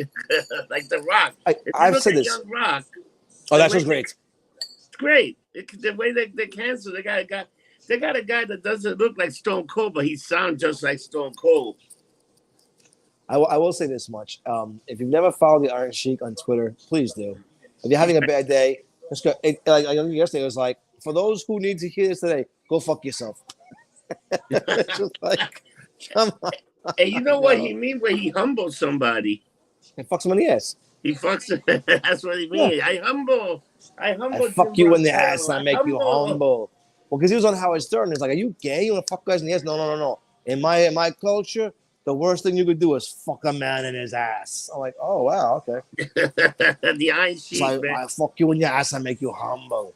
Speaker 1: like the Rock. If you
Speaker 2: I've
Speaker 1: look
Speaker 2: said
Speaker 1: at
Speaker 2: this.
Speaker 1: Young Rock,
Speaker 2: Oh,
Speaker 1: the
Speaker 2: that
Speaker 1: way
Speaker 2: was great.
Speaker 1: it's great. The way they cancel, they got a guy that doesn't look like Stone Cold, but he sounds just like Stone Cold.
Speaker 2: I will say this much. If you've never followed the Iron Sheik on Twitter, please do. If you're having a bad day, just go. Like yesterday, it was like, for those who need to hear this today, go fuck yourself. It's just like, come on.
Speaker 1: And you know what
Speaker 2: No.
Speaker 1: he means when he humbles somebody?
Speaker 2: It fucks him in the ass.
Speaker 1: He fucks. That's what he
Speaker 2: Yeah.
Speaker 1: means. I
Speaker 2: I
Speaker 1: humbled
Speaker 2: fuck
Speaker 1: you,
Speaker 2: you in the
Speaker 1: Marcelo.
Speaker 2: ass and I make you humble. Well, because he was on Howard Stern. He's like, are you gay? You want to fuck guys in the ass? No. In my culture, the worst thing you could do is fuck a man in his ass. I'm like, oh, wow, okay.
Speaker 1: The Iron Sheik,
Speaker 2: So
Speaker 1: man.
Speaker 2: I fuck you in your ass and make you humble.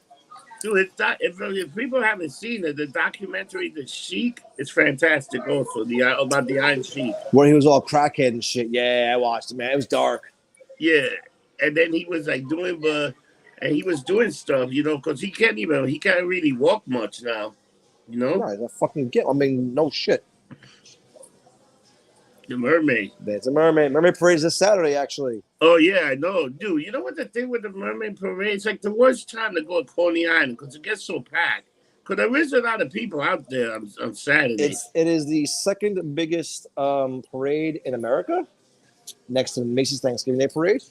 Speaker 1: Dude, if people haven't seen it, the documentary "The Sheik" is fantastic. Also, about the Iron Sheik.
Speaker 2: Where he was all crackhead and shit. Yeah, I watched it, man. It was dark.
Speaker 1: Yeah, and then he was like and he was doing stuff, because he can't really walk much now,
Speaker 2: No, he's a fucking git. I mean, no shit.
Speaker 1: The mermaid.
Speaker 2: There's a mermaid. Mermaid parade this Saturday, actually.
Speaker 1: Oh yeah, I know, dude. You know what the thing with the mermaid parade? It's like the worst time to go to Coney Island because it gets so packed. Because there is a lot of people out there on Saturday.
Speaker 2: It is the second biggest parade in America, next to Macy's Thanksgiving Day Parade.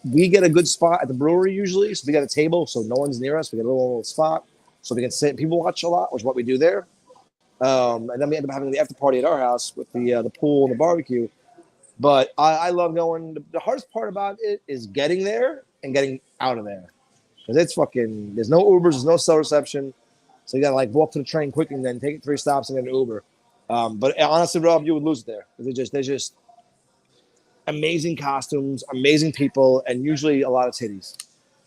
Speaker 2: We get a good spot at the brewery usually, so we got a table, so no one's near us. We get a little spot, so we can sit. People watch a lot, which is what we do there. And then we end up having the after party at our house with the pool and the barbecue. But I love going. The hardest part about it is getting there and getting out of there, because it's fucking. There's no Ubers, there's no cell reception, so you gotta like walk to the train quick and then take 3 stops and get an Uber. But honestly, Rob, you would lose it there. They're just amazing costumes, amazing people, and usually a lot of titties.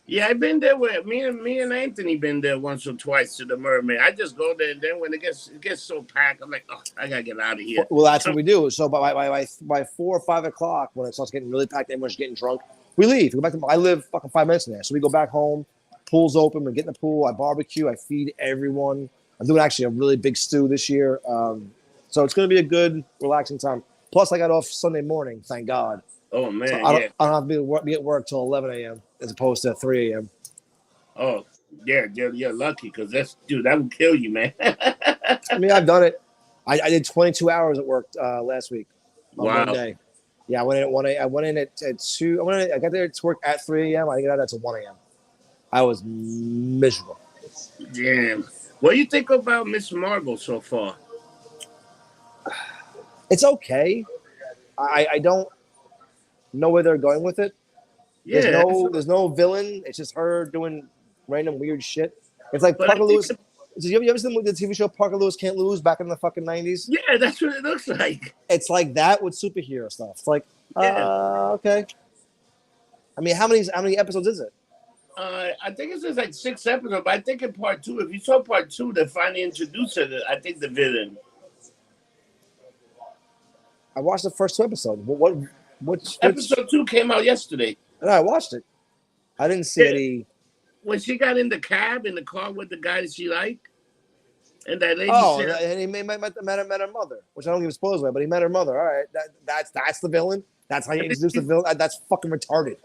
Speaker 1: Yeah, I've been there with me and Anthony been there once or twice to the mermaid. I just go there, and then when it gets so packed, I'm like, oh, I gotta get out of here.
Speaker 2: Well, that's what we do. So by 4 or 5 o'clock, when it starts getting really packed, everyone's getting drunk, we leave. We go back to. I live fucking 5 minutes from there, so we go back home. Pool's open. We get in the pool. I barbecue. I feed everyone. I'm doing actually a really big stew this year, so it's going to be a good, relaxing time. Plus, I got off Sunday morning, thank God.
Speaker 1: Oh man,
Speaker 2: so I don't have to be at work till 11 a.m. as opposed to 3 a.m.
Speaker 1: Oh, yeah, you're lucky because that would kill you, man.
Speaker 2: I mean, I've done it. I did 22 hours at work last week on one day. Yeah, I went in at 1 a.m. I went in at 2. I got there to work at 3 a.m. I got out at 1 a.m. I was miserable.
Speaker 1: Damn. What do you think about Miss Marvel so far?
Speaker 2: It's okay. I don't know where they're going with it.
Speaker 1: Yeah,
Speaker 2: there's no villain. It's just her doing random weird shit. It's like Parker Lewis. Did you ever see the TV show Parker Lewis Can't Lose back in the fucking 90s?
Speaker 1: Yeah, that's what it looks like.
Speaker 2: It's like that with superhero stuff. It's like, okay. I mean, how many episodes is it?
Speaker 1: I think it's just like 6 episodes, but I think in part 2, if you saw part 2, they finally introduced her, I think, the villain.
Speaker 2: I watched the first 2 episodes. Which
Speaker 1: episode 2 came out yesterday?
Speaker 2: No, I watched it. I didn't see any.
Speaker 1: When she got in the cab in the car with the guy that she liked. And that lady
Speaker 2: Oh,
Speaker 1: said,
Speaker 2: and he met her mother, which I don't give spoilers away, but he met her mother. All right, that's the villain. That's how you
Speaker 1: I think
Speaker 2: introduce the
Speaker 1: he's,
Speaker 2: villain. That's fucking retarded.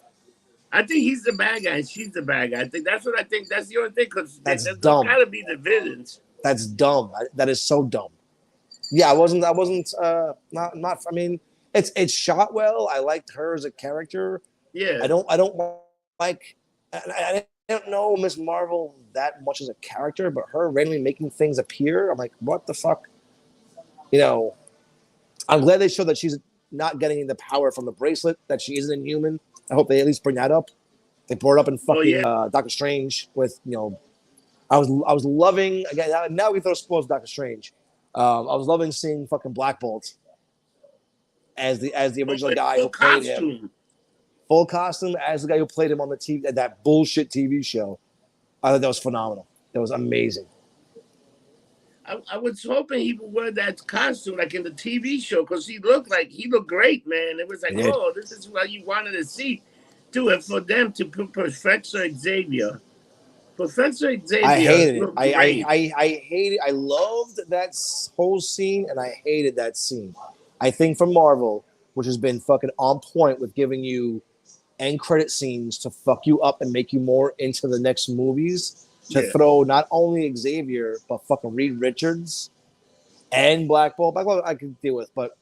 Speaker 1: I think he's the bad guy and she's the bad guy. I think that's what I think. That's the only thing because
Speaker 2: That's
Speaker 1: those
Speaker 2: dumb.
Speaker 1: gotta be the villains.
Speaker 2: That's dumb. That is so dumb. Yeah, not. I mean, it's shot well. I liked her as a character.
Speaker 1: Yeah.
Speaker 2: I don't like. I don't know Miss Marvel that much as a character, but her randomly making things appear, I'm like, what the fuck? You know, I'm glad they showed that she's not getting the power from the bracelet, that she isn't inhuman. I hope they at least bring that up. They brought it up in
Speaker 1: Oh yeah.
Speaker 2: fucking Doctor Strange with I was loving again. Now we throw spoils Doctor Strange. I was loving seeing fucking Black Bolt as the
Speaker 1: Oh,
Speaker 2: original
Speaker 1: in
Speaker 2: guy
Speaker 1: full
Speaker 2: who played him,
Speaker 1: costume.
Speaker 2: full costume as the guy who played him on the TV that bullshit TV show. I thought that was phenomenal. That was amazing.
Speaker 1: I was hoping he would wear that costume like in the TV show because he looked great, man. It was like,
Speaker 2: He did.
Speaker 1: oh, this is what you wanted to see. Do it for them to put Professor Xavier. Professor
Speaker 2: I
Speaker 1: Xavier
Speaker 2: hated it.
Speaker 1: looked great.
Speaker 2: I hated. I loved that whole scene, and I hated that scene. I think for Marvel, which has been fucking on point with giving you end credit scenes to fuck you up and make you more into the next movies, to
Speaker 1: Yeah.
Speaker 2: throw not only Xavier but fucking Reed Richards and Black Bolt. Black Bolt I could deal with, but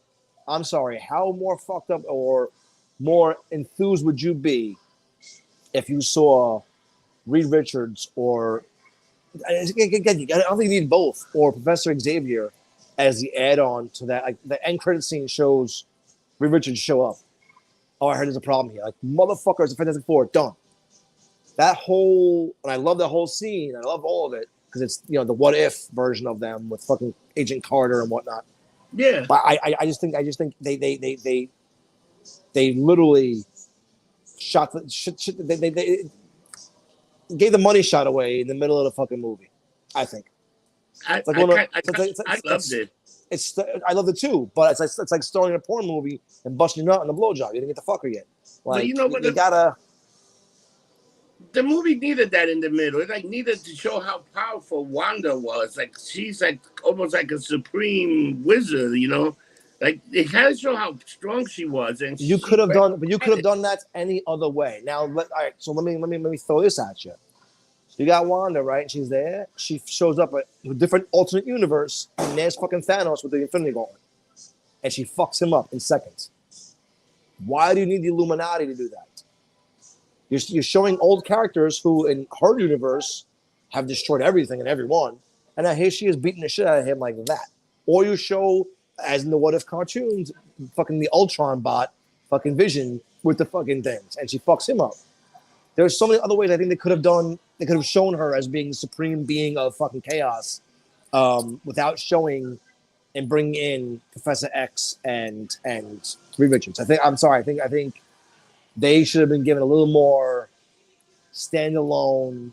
Speaker 2: I'm sorry. How more fucked up or more enthused would you be if you saw Reed Richards or I don't think you need both or Professor Xavier as the add-on to that? Like the end credit scene shows Reed Richards show up. Oh, I heard there's a problem here. Like motherfuckers, the Fantastic Four done. That whole and I love the whole scene. I love all of it because it's the what if version of them with fucking Agent Carter and whatnot.
Speaker 1: Yeah.
Speaker 2: But I just think they literally shot the shit. They gave the money shot away in the middle of the fucking movie. I think
Speaker 1: I
Speaker 2: it's like
Speaker 1: I,
Speaker 2: one of
Speaker 1: ki- I, ki- I loved it.
Speaker 2: it's I love it too, but it's like starting a porn movie and busting your nut on the blowjob. You didn't get the fucker yet.
Speaker 1: But
Speaker 2: Like
Speaker 1: you know what?
Speaker 2: you gotta.
Speaker 1: The movie needed that in the middle. It like needed to show how powerful Wanda was. Like she's like almost like a supreme wizard, you know. Like it had to show how strong she was, and
Speaker 2: You
Speaker 1: she
Speaker 2: could have
Speaker 1: went
Speaker 2: done, but you could
Speaker 1: at
Speaker 2: have
Speaker 1: it.
Speaker 2: done that any other way. Now, all right. So let me throw this at you. You got Wanda, right? She's there. She shows up at a different alternate universe, and there's fucking Thanos with the Infinity Gauntlet, and she fucks him up in seconds. Why do you need the Illuminati to do that? You're showing old characters who, in her universe, have destroyed everything and everyone, and now here she is beating the shit out of him like that. Or you show, as in the What If cartoons, fucking the Ultron bot, fucking Vision with the fucking things, and she fucks him up. There's so many other ways I think they could have done. They could have shown her as being the supreme being of fucking chaos, without showing and bringing in Professor X and Reed Richards. I'm sorry. I think they should have been given a little more standalone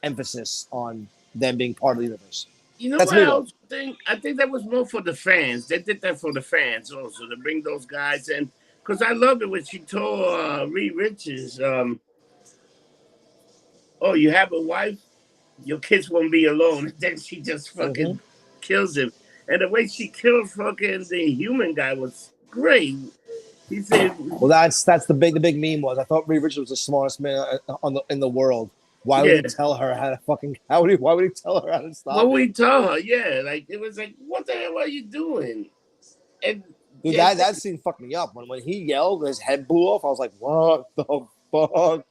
Speaker 2: emphasis on them being part of the universe.
Speaker 1: You know
Speaker 2: That's
Speaker 1: what
Speaker 2: me
Speaker 1: I
Speaker 2: though.
Speaker 1: also think? I think that was more for the fans. They did that for the fans also to bring those guys in. Because I love it when she told Reed Richards, "Oh, you have a wife, your kids won't be alone." And then she just
Speaker 2: Mm-hmm.
Speaker 1: fucking kills him. And the way she killed fucking the human guy was great. He said,
Speaker 2: Well, that's the big meme was. I thought Reed Richards was the smartest man in the world. Why would he
Speaker 1: "Yeah,
Speaker 2: tell her how to fucking? Why would he tell her how to
Speaker 1: what
Speaker 2: stop
Speaker 1: would
Speaker 2: him?
Speaker 1: he tell her?" Yeah, like it was like, "What the hell are you doing?" And
Speaker 2: Dude,
Speaker 1: yeah,
Speaker 2: that scene fucked me up. When he yelled, and his head blew off. I was like, what the fuck?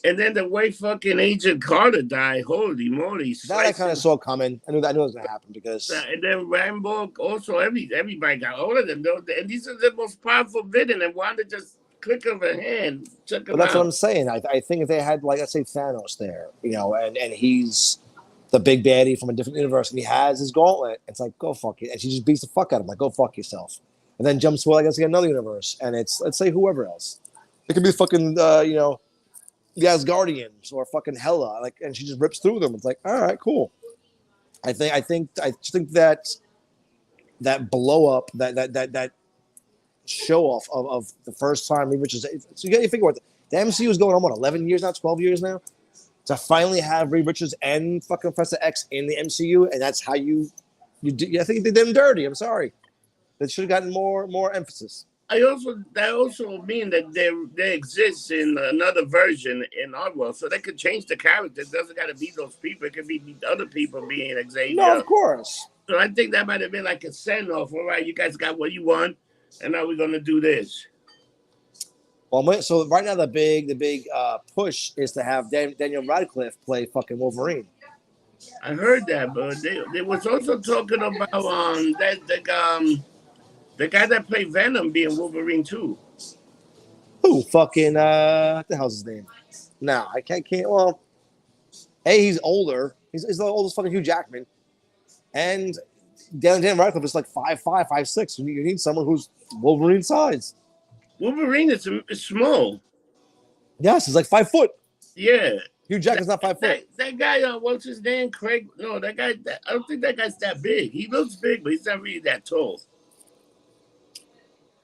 Speaker 1: and then the way fucking Agent Carter died, holy moly,
Speaker 2: That I kind of
Speaker 1: slicing.
Speaker 2: saw coming. I knew it was gonna happen because.
Speaker 1: And then Rambo also everybody got all of them though, and these are the most powerful villain. And Wanda just click of her hand took
Speaker 2: But
Speaker 1: him
Speaker 2: that's what
Speaker 1: out.
Speaker 2: I'm saying. I think if they had, like, I say, Thanos there, and he's the big baddie from a different universe, and he has his gauntlet, it's like, go fuck it. And she just beats the fuck out of him, like, go fuck yourself. And then jumps to, I guess, another universe, and it's, let's say, whoever else. It could be fucking, the Asgardians or fucking Hela, like, and she just rips through them. It's like, all right, cool. I just think that blow up, that show off of the first time, which is so you got to figure what the MCU is going on, what, 11 years now, 12 years now. to finally have Reed Richards and fucking Professor X in the MCU, and that's how you do. I think they did them dirty. I'm sorry. They should have gotten more emphasis.
Speaker 1: That also mean that they exist in another version in our world, so they could change the character. It doesn't got to be those people. It could be other people being
Speaker 2: No,
Speaker 1: Xavier.
Speaker 2: of course.
Speaker 1: So I think that might have been like a send off. All right, you guys got what you want, and now we're gonna do this.
Speaker 2: Well, so right now the big push is to have Daniel Radcliffe play fucking Wolverine.
Speaker 1: I heard that, but they was also talking about the guy that played Venom being Wolverine too.
Speaker 2: Who fucking what the hell's his name? No, I can't. Well, hey, he's older. He's the oldest fucking Hugh Jackman, and Dan Radcliffe is like 5'5", 5'6". You need someone who's Wolverine size.
Speaker 1: Wolverine is small.
Speaker 2: Yes, he's like 5 foot.
Speaker 1: Yeah.
Speaker 2: Hugh Jackman's not 5 foot.
Speaker 1: That guy, what's his name? Craig? No, that guy. I don't think that guy's that big. He looks big, but he's not really that tall.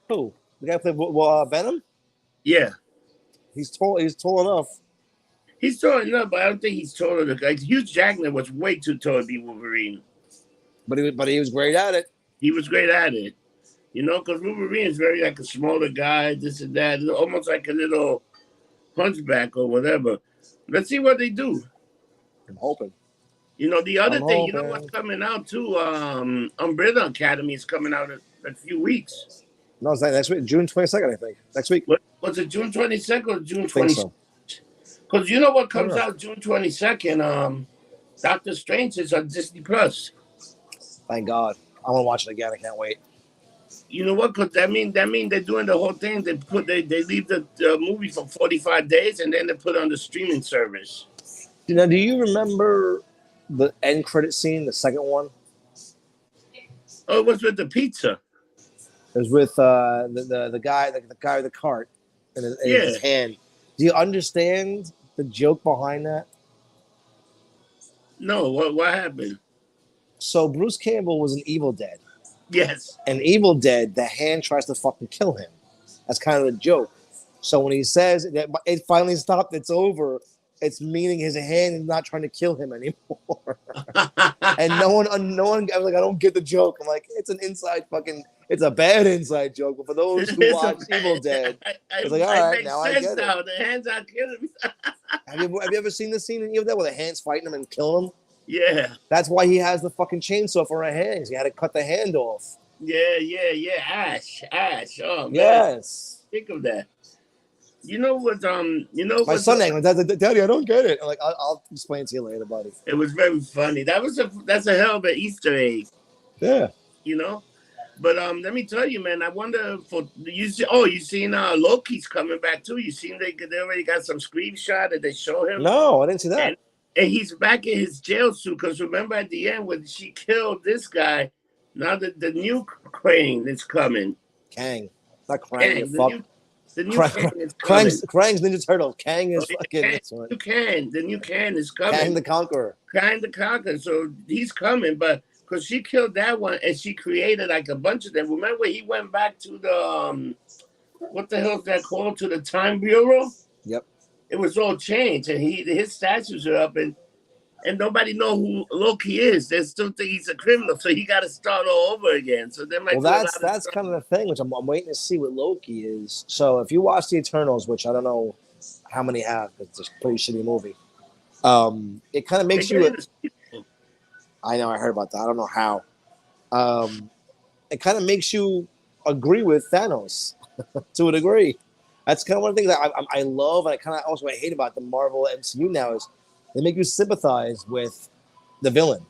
Speaker 2: Who? The guy who played Venom?
Speaker 1: Yeah.
Speaker 2: He's tall. He's tall enough.
Speaker 1: He's tall enough, but I don't think he's taller than the guy. Hugh Jackman was way too tall to be Wolverine.
Speaker 2: But he was great at it.
Speaker 1: He was great at it. You know, because Wolverine is very like a smaller guy, this and that, almost like a little hunchback or whatever. Let's see what they do.
Speaker 2: I'm hoping.
Speaker 1: You know, the other thing, you know what's coming out too? Umbrella Academy is coming out in a few weeks.
Speaker 2: No, it's not next week. June 22nd, I think. Next week.
Speaker 1: Was it June 22nd or June
Speaker 2: 22nd?
Speaker 1: Because you know what comes out June 22nd? Doctor Strange is on Disney Plus.
Speaker 2: Thank God. I want to watch it again. I can't wait.
Speaker 1: You know what? Because that mean they're doing the whole thing. They leave the movie for 45 days and then they put it on the streaming service.
Speaker 2: Now, do you remember the end credit scene, the second one?
Speaker 1: Oh, it was with the pizza.
Speaker 2: It was with the guy with the cart in his hand. Do you understand the joke behind that?
Speaker 1: No. What happened?
Speaker 2: So Bruce Campbell was an Evil Dead.
Speaker 1: Yes.
Speaker 2: And Evil Dead, the hand tries to fucking kill him. That's kind of the joke. So when he says that it finally stopped, it's over, it's meaning his hand is not trying to kill him anymore. And no one, I was like, I don't get the joke. I'm like, it's an inside fucking, it's a bad inside joke. But for those who watch Evil Dead, it's like, all right, now I get it.
Speaker 1: The hands are killing me.
Speaker 2: Have you ever seen the scene in Evil Dead where the hands fighting him and killing him?
Speaker 1: Yeah.
Speaker 2: That's why he has the fucking chainsaw for her hands. He had to cut the hand off.
Speaker 1: Yeah. Ash. Oh man.
Speaker 2: Yes.
Speaker 1: Think of that. You know what?
Speaker 2: My son ain't Daddy, I don't get it. I'm like, I'll explain to you later, buddy.
Speaker 1: It was very funny. That's a hell of an Easter egg.
Speaker 2: Yeah.
Speaker 1: You know? But let me tell you, man, I wonder you seen Loki's coming back too. You seen they already got some screenshot that they show him?
Speaker 2: No, I didn't see that.
Speaker 1: And he's back in his jail suit because remember at the end when she killed this guy, now the new Krang is coming.
Speaker 2: Kang. Not Krang, fuck.
Speaker 1: The new Kang is coming.
Speaker 2: Krang's Ninja Turtle. Kang is fucking this one.
Speaker 1: The new Kang is coming.
Speaker 2: Kang the Conqueror.
Speaker 1: Kang the Conqueror. So he's coming, but because she killed that one and she created like a bunch of them. Remember he went back to the what the hell is that called? To the Time Bureau?
Speaker 2: Yep.
Speaker 1: It was all changed, and his statues are up, and nobody know who Loki is. They still think he's a criminal, so he got to start all over again. So
Speaker 2: that's kind of the thing, which I'm waiting to see what Loki is. So if you watch the Eternals, which I don't know how many have, it's a pretty shitty movie. It kind of makes you. I know, I heard about that. I don't know how. It kind of makes you agree with Thanos to a degree. That's kind of one of the things that I love, and I kind of also hate about the Marvel MCU now is they make you sympathize with the villain.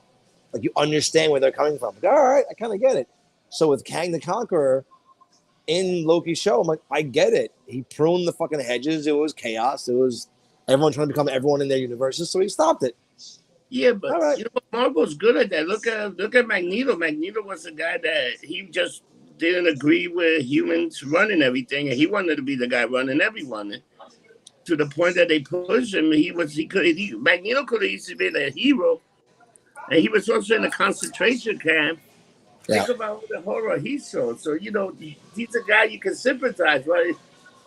Speaker 2: Like you understand where they're coming from. Like, all right, I kind of get it. So with Kang the Conqueror in Loki's show, I'm like, I get it. He pruned the fucking hedges. It was chaos. It was everyone trying to become everyone in their universes, so he stopped it.
Speaker 1: Yeah, but you know, Marvel's good at that. Look at Magneto. Magneto was the guy that he just didn't agree with humans running everything, and he wanted to be the guy running everyone. And to the point that they pushed him, Magneto could have easily been a hero, and he was also in a concentration camp. Yeah. Think about the horror he saw. So you know, he's a guy you can sympathize. Right?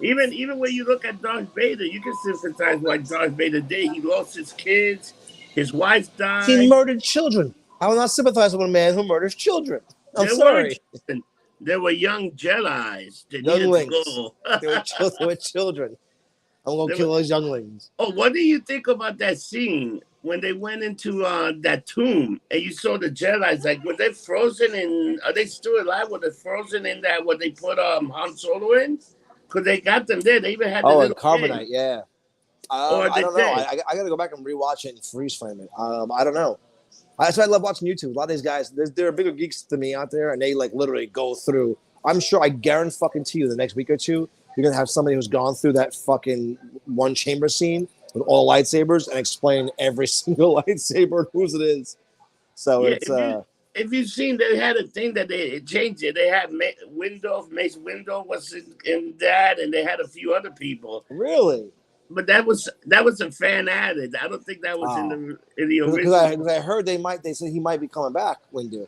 Speaker 1: Even when you look at Darth Vader, you can sympathize what Darth Vader did. He lost his kids, his wife
Speaker 2: He
Speaker 1: died.
Speaker 2: murdered children. I will not sympathize with a man who murders children. I'm
Speaker 1: There were
Speaker 2: sorry.
Speaker 1: children. There were young Jedi's that needed to
Speaker 2: Younglings.
Speaker 1: go.
Speaker 2: They were children. They were children. I'm gonna
Speaker 1: There
Speaker 2: kill
Speaker 1: were,
Speaker 2: those younglings.
Speaker 1: oh, what do you think about that scene when they went into that tomb and you saw the Jedi's? Like, were they frozen in? Are they still alive? Were they frozen in that? What they put Han Solo in? Because they got them there. They even had the
Speaker 2: Oh, and
Speaker 1: little kid.
Speaker 2: carbonite. Yeah.
Speaker 1: Or are
Speaker 2: I
Speaker 1: they
Speaker 2: don't know.
Speaker 1: dead?
Speaker 2: I got to go back and rewatch it and freeze frame it. I don't know. That's why I love watching YouTube. A lot of these guys, there are bigger geeks than me out there, and they like literally go through. I'm sure I guarantee fucking to you the next week or two, you're gonna have somebody who's gone through that fucking one chamber scene with all lightsabers and explain every single lightsaber whose it is. So
Speaker 1: Yeah,
Speaker 2: it's
Speaker 1: if you've seen, they had a thing that they changed it. They had Mace Window was in that, and they had a few other people.
Speaker 2: really
Speaker 1: But that was a fan added. I don't think that was in
Speaker 2: oh
Speaker 1: the
Speaker 2: because
Speaker 1: original.
Speaker 2: I heard they said he might be coming back, Windu,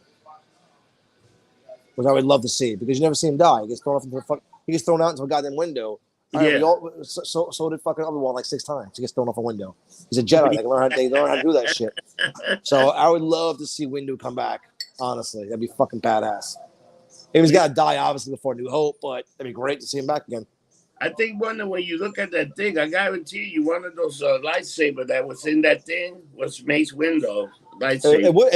Speaker 2: which I would love to see because you never see him die. He gets thrown off into the fuck. He gets thrown out into a goddamn window. All right, we
Speaker 1: Yeah,
Speaker 2: all so did fucking Obi-Wan like 6 times. He gets thrown off a window. He's a Jedi. They learn how to do that shit. So I would love to see Windu come back. Honestly, that'd be fucking badass. He's got to die obviously before New Hope, but it'd be great to see him back again.
Speaker 1: I think when you look at that thing, I guarantee you, one of those lightsaber that was in that thing was Mace Window lightsaber.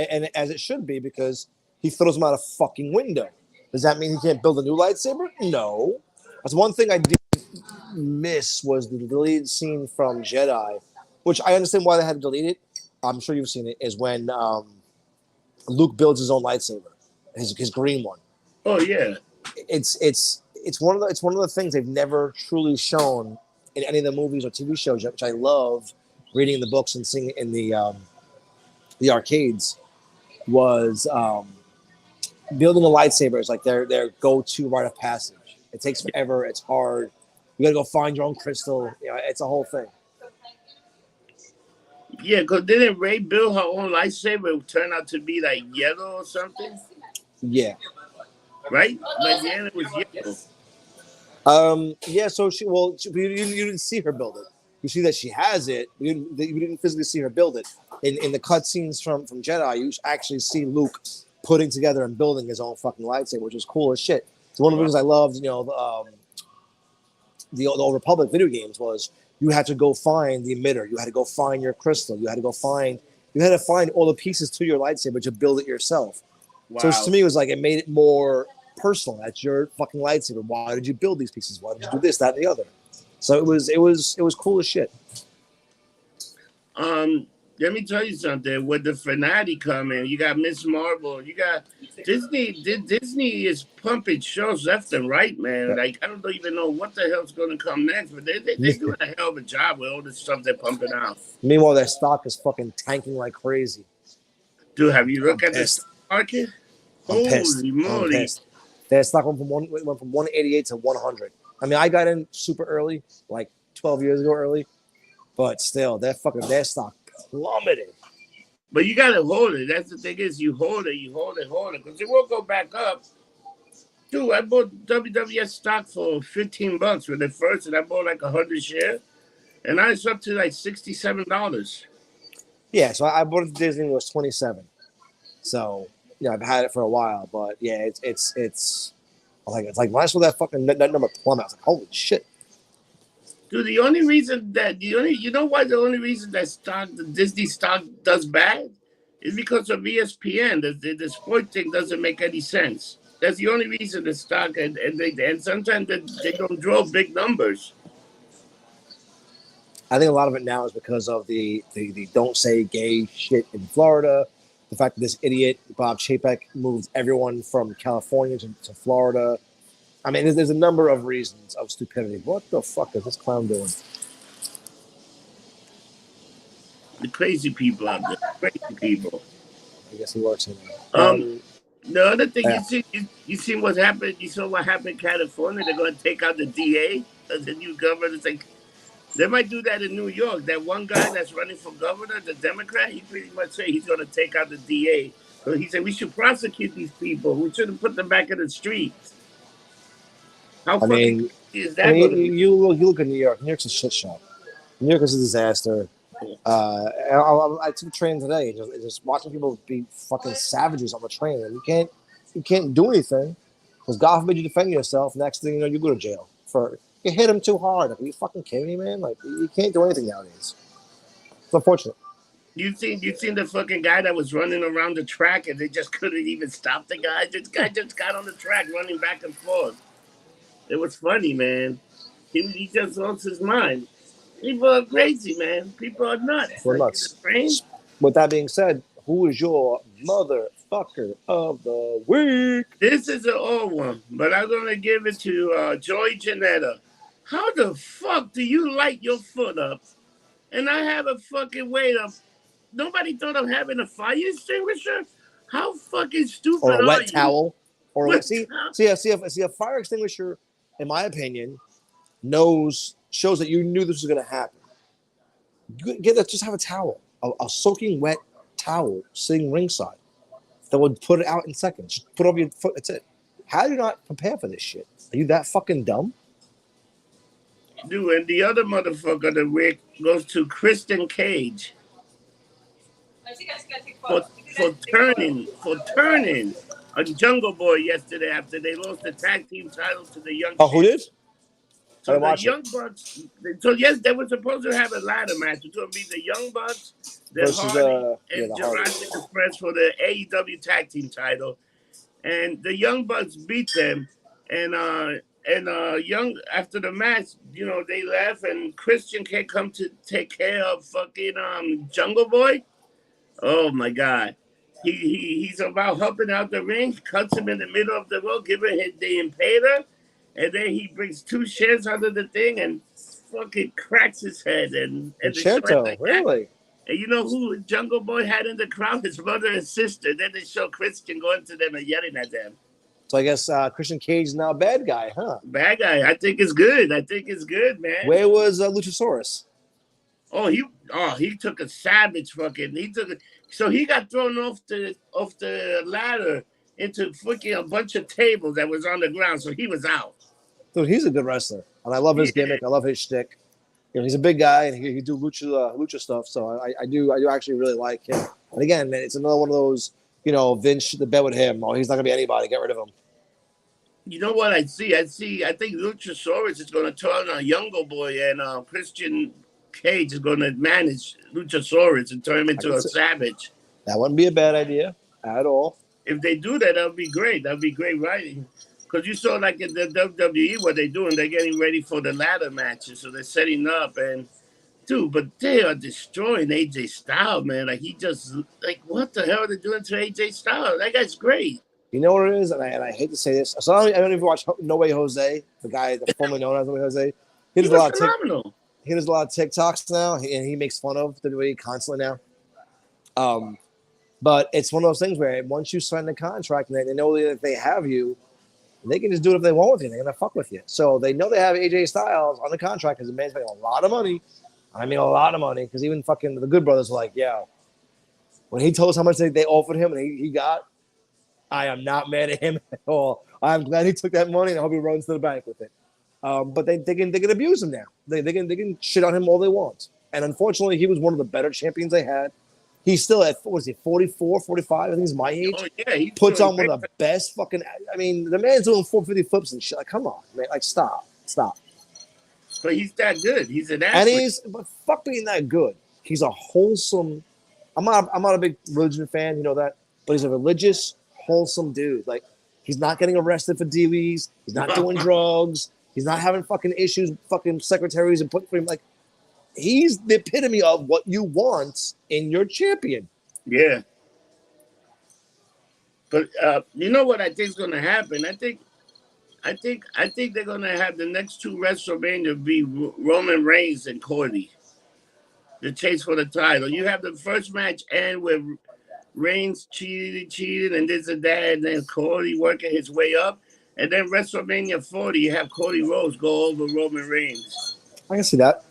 Speaker 2: And as it should be because he throws him out a fucking window. Does that mean he can't build a new lightsaber? No. That's one thing I did miss was the deleted scene from Jedi, which I understand why they had to delete it. I'm sure you've seen it. Is when Luke builds his own lightsaber, his green one.
Speaker 1: Oh yeah,
Speaker 2: It's one of the things they've never truly shown in any of the movies or TV shows, which I love reading in the books and seeing in the arcades. Was building a lightsaber is like their go-to rite of passage. It takes forever. It's hard. You gotta go find your own crystal. You know, it's a whole thing.
Speaker 1: yeah. Because didn't Ray build her own lightsaber? It turned out to be like yellow or something,
Speaker 2: Yeah.
Speaker 1: right? By the end, it was yellow.
Speaker 2: Yeah. So you didn't see her build it. You see that she has it. You didn't physically see her build it. In the cutscenes from Jedi, you actually see Luke putting together and building his own fucking lightsaber, which is cool as shit. So one of the reasons I loved, the Old Republic video games was you had to go find the emitter, you had to go find your crystal, you had to find all the pieces to your lightsaber to build it yourself.
Speaker 1: Wow.
Speaker 2: So to me, it was like it made it more personal. That's your fucking lightsaber. Why did you build these pieces? Why did you do this, that, and the other? So it was cool as shit.
Speaker 1: Let me tell you something. With the finale coming, you got Miss Marvel. You got Disney. Disney is pumping shows left and right, man. Like I don't even know what the hell's going to come next, but they're doing a hell of a job with all the stuff they're pumping out.
Speaker 2: Meanwhile, their stock is fucking tanking like crazy.
Speaker 1: Dude, have you looked at the stock market?
Speaker 2: I'm pissed.
Speaker 1: Holy moly!
Speaker 2: I'm pissed. Their stock went from 188 to 100. I mean, I got in super early, like 12 years ago early, but still, their stock plummeted.
Speaker 1: But you gotta hold it. That's the thing is, you hold it, because it won't go back up. Dude, I bought WWS stock for $15 when it first, and I bought like 100 shares, and now it's up to like $67.
Speaker 2: Yeah, so I bought it to Disney when it was 27. So yeah, I've had it for a while, but yeah, it's like when I saw that fucking that number plummet, I was like, holy shit.
Speaker 1: Dude, the only reason that the only reason that the Disney stock does bad is because of ESPN. The sport thing doesn't make any sense. That's the only reason the stock and sometimes they don't draw big numbers.
Speaker 2: I think a lot of it now is because of the don't say gay shit in Florida. The fact that this idiot Bob Chapek moved everyone from California to Florida. I mean, there's a number of reasons of stupidity. What the fuck is this clown doing?
Speaker 1: The crazy people out there, crazy people.
Speaker 2: I guess he works in there.
Speaker 1: The other thing you see what happened. You saw what happened in California. They're going to take out the DA, the new governor. It's like they might do that in New York. That one guy that's running for governor, the Democrat, he pretty much said he's going to take out the DA. So he said we should prosecute these people. We shouldn't put them back in the streets. Is
Speaker 2: I
Speaker 1: that
Speaker 2: mean,
Speaker 1: going to be?
Speaker 2: you look at New York. New York's a shit show. New York is a disaster. I took a train today, just watching people be fucking savages on the train, and you can't do anything because God forbid you defend yourself. Next thing you know, you go to jail for you hit him too hard. Like, are you fucking kidding me, man? Like, you can't do anything nowadays. It's unfortunate.
Speaker 1: You seen the fucking guy that was running around the track and they just couldn't even stop the guy? This guy just got on the track running back and forth. It was funny, man. He just lost his mind. People are crazy, man. People are nuts.
Speaker 2: We're
Speaker 1: Like in the
Speaker 2: nuts.
Speaker 1: train.
Speaker 2: With that being said, who is your motherfucker of the week?
Speaker 1: This is an old one, but I'm gonna give it to Joy Janetta. How the fuck do you light your foot up? And I have a fucking way of. Nobody thought of having a fire extinguisher. How fucking
Speaker 2: Or
Speaker 1: stupid
Speaker 2: a
Speaker 1: are
Speaker 2: wet
Speaker 1: you?
Speaker 2: towel? Or a wet
Speaker 1: What?
Speaker 2: see a fire extinguisher, in my opinion, shows that you knew this was gonna happen. Get that, just have a towel, a soaking wet towel sitting ringside that would put it out in seconds. Just put it over your foot. That's it. How do you not prepare for this shit? Are you that fucking dumb?
Speaker 1: Dude, and the other motherfucker of the week goes to Kristen Cage for turning on Jungle Boy yesterday after they lost the tag team titles to the Young
Speaker 2: Oh, who
Speaker 1: Champ.
Speaker 2: did? I
Speaker 1: So
Speaker 2: didn't
Speaker 1: the
Speaker 2: watch it.
Speaker 1: Young Bucks. So yes, they were supposed to have a ladder match. It's going to be the Young Bucks, the
Speaker 2: Versus
Speaker 1: Hardy, and
Speaker 2: the
Speaker 1: Jurassic
Speaker 2: Hardys.
Speaker 1: Express for the AEW tag team title. And the Young Bucks beat them. And Young after the match, they left, and Christian can't come to take care of fucking Jungle Boy. Oh my God. He's about helping out the ring, cuts him in the middle of the road, giving him the impaler, and then he brings two chairs under the thing and fucking cracks his head, and the show ends
Speaker 2: Concerto,
Speaker 1: like that.
Speaker 2: really?
Speaker 1: And you know who Jungle Boy had in the crowd? His mother and sister. Then they show Christian going to them and yelling at them.
Speaker 2: So I guess Christian Cage is now a bad guy, huh?
Speaker 1: Bad guy. I think it's good. I think it's good, man.
Speaker 2: Where was Luchasaurus?
Speaker 1: He took a savage fucking so he got thrown off the ladder into fucking a bunch of tables that was on the ground, so he was out.
Speaker 2: Dude, he's a good wrestler, and I love his
Speaker 1: Yeah.
Speaker 2: gimmick. I love his shtick. He's a big guy, and he do lucha stuff. So I do actually really like him. And again, man, it's another one of those. Vince shit the bed with him. Oh, he's not gonna be anybody. Get rid of him.
Speaker 1: You know what I see? I think Luchasaurus is gonna turn on Younger Boy, and Christian Cage is gonna manage Luchasaurus and turn him into a savage.
Speaker 2: That wouldn't be a bad idea at all.
Speaker 1: If they do that, that'll be great. That'll be great writing. Because you saw like in the WWE what they're doing, they're getting ready for the ladder matches, so they're setting up and dude, but they are destroying AJ Styles, man. Like he just like what the hell are they doing to AJ Styles? That guy's great.
Speaker 2: You know what it is, and I hate to say this. So I don't even watch No Way Jose, the guy that formerly known as No Way Jose.
Speaker 1: He was phenomenal.
Speaker 2: He does a lot of TikToks now, and he makes fun of WWE constantly now. But it's one of those things where once you sign the contract and they know that they have you, they can just do whatever they want with you. They're gonna fuck with you. So they know they have AJ Styles on the contract because the man's making a lot of money. I mean, a lot of money because even fucking the Good Brothers were like, yeah. When he told us how much they offered him and he got, I am not mad at him at all. I'm glad he took that money and I hope he runs to the bank with it. But they can abuse him now. They can shit on him all they want. And unfortunately, he was one of the better champions they had. He's still at, what was he, 44, 45? I think he's my age.
Speaker 1: Oh, yeah. He
Speaker 2: puts on one of the best fucking, I mean, the man's doing 450 flips and shit. Like, come on, man. Like, stop.
Speaker 1: But he's that good. He's an athlete.
Speaker 2: But fuck being that good. He's a wholesome, I'm not a big religion fan, you know that, but he's a religious, wholesome dude. Like, he's not getting arrested for DVs. He's not doing drugs. He's not having fucking issues, fucking secretaries and putting him like, he's the epitome of what you want in your champion.
Speaker 1: Yeah. But you know what I think is going to happen? I think they're going to have the next two WrestleMania be Roman Reigns and Cody. The chase for the title. You have the first match end with Reigns cheated, and this and that, and then Cody working his way up. And then WrestleMania 40, you have Cody Rhodes go over Roman Reigns.
Speaker 2: I can see that.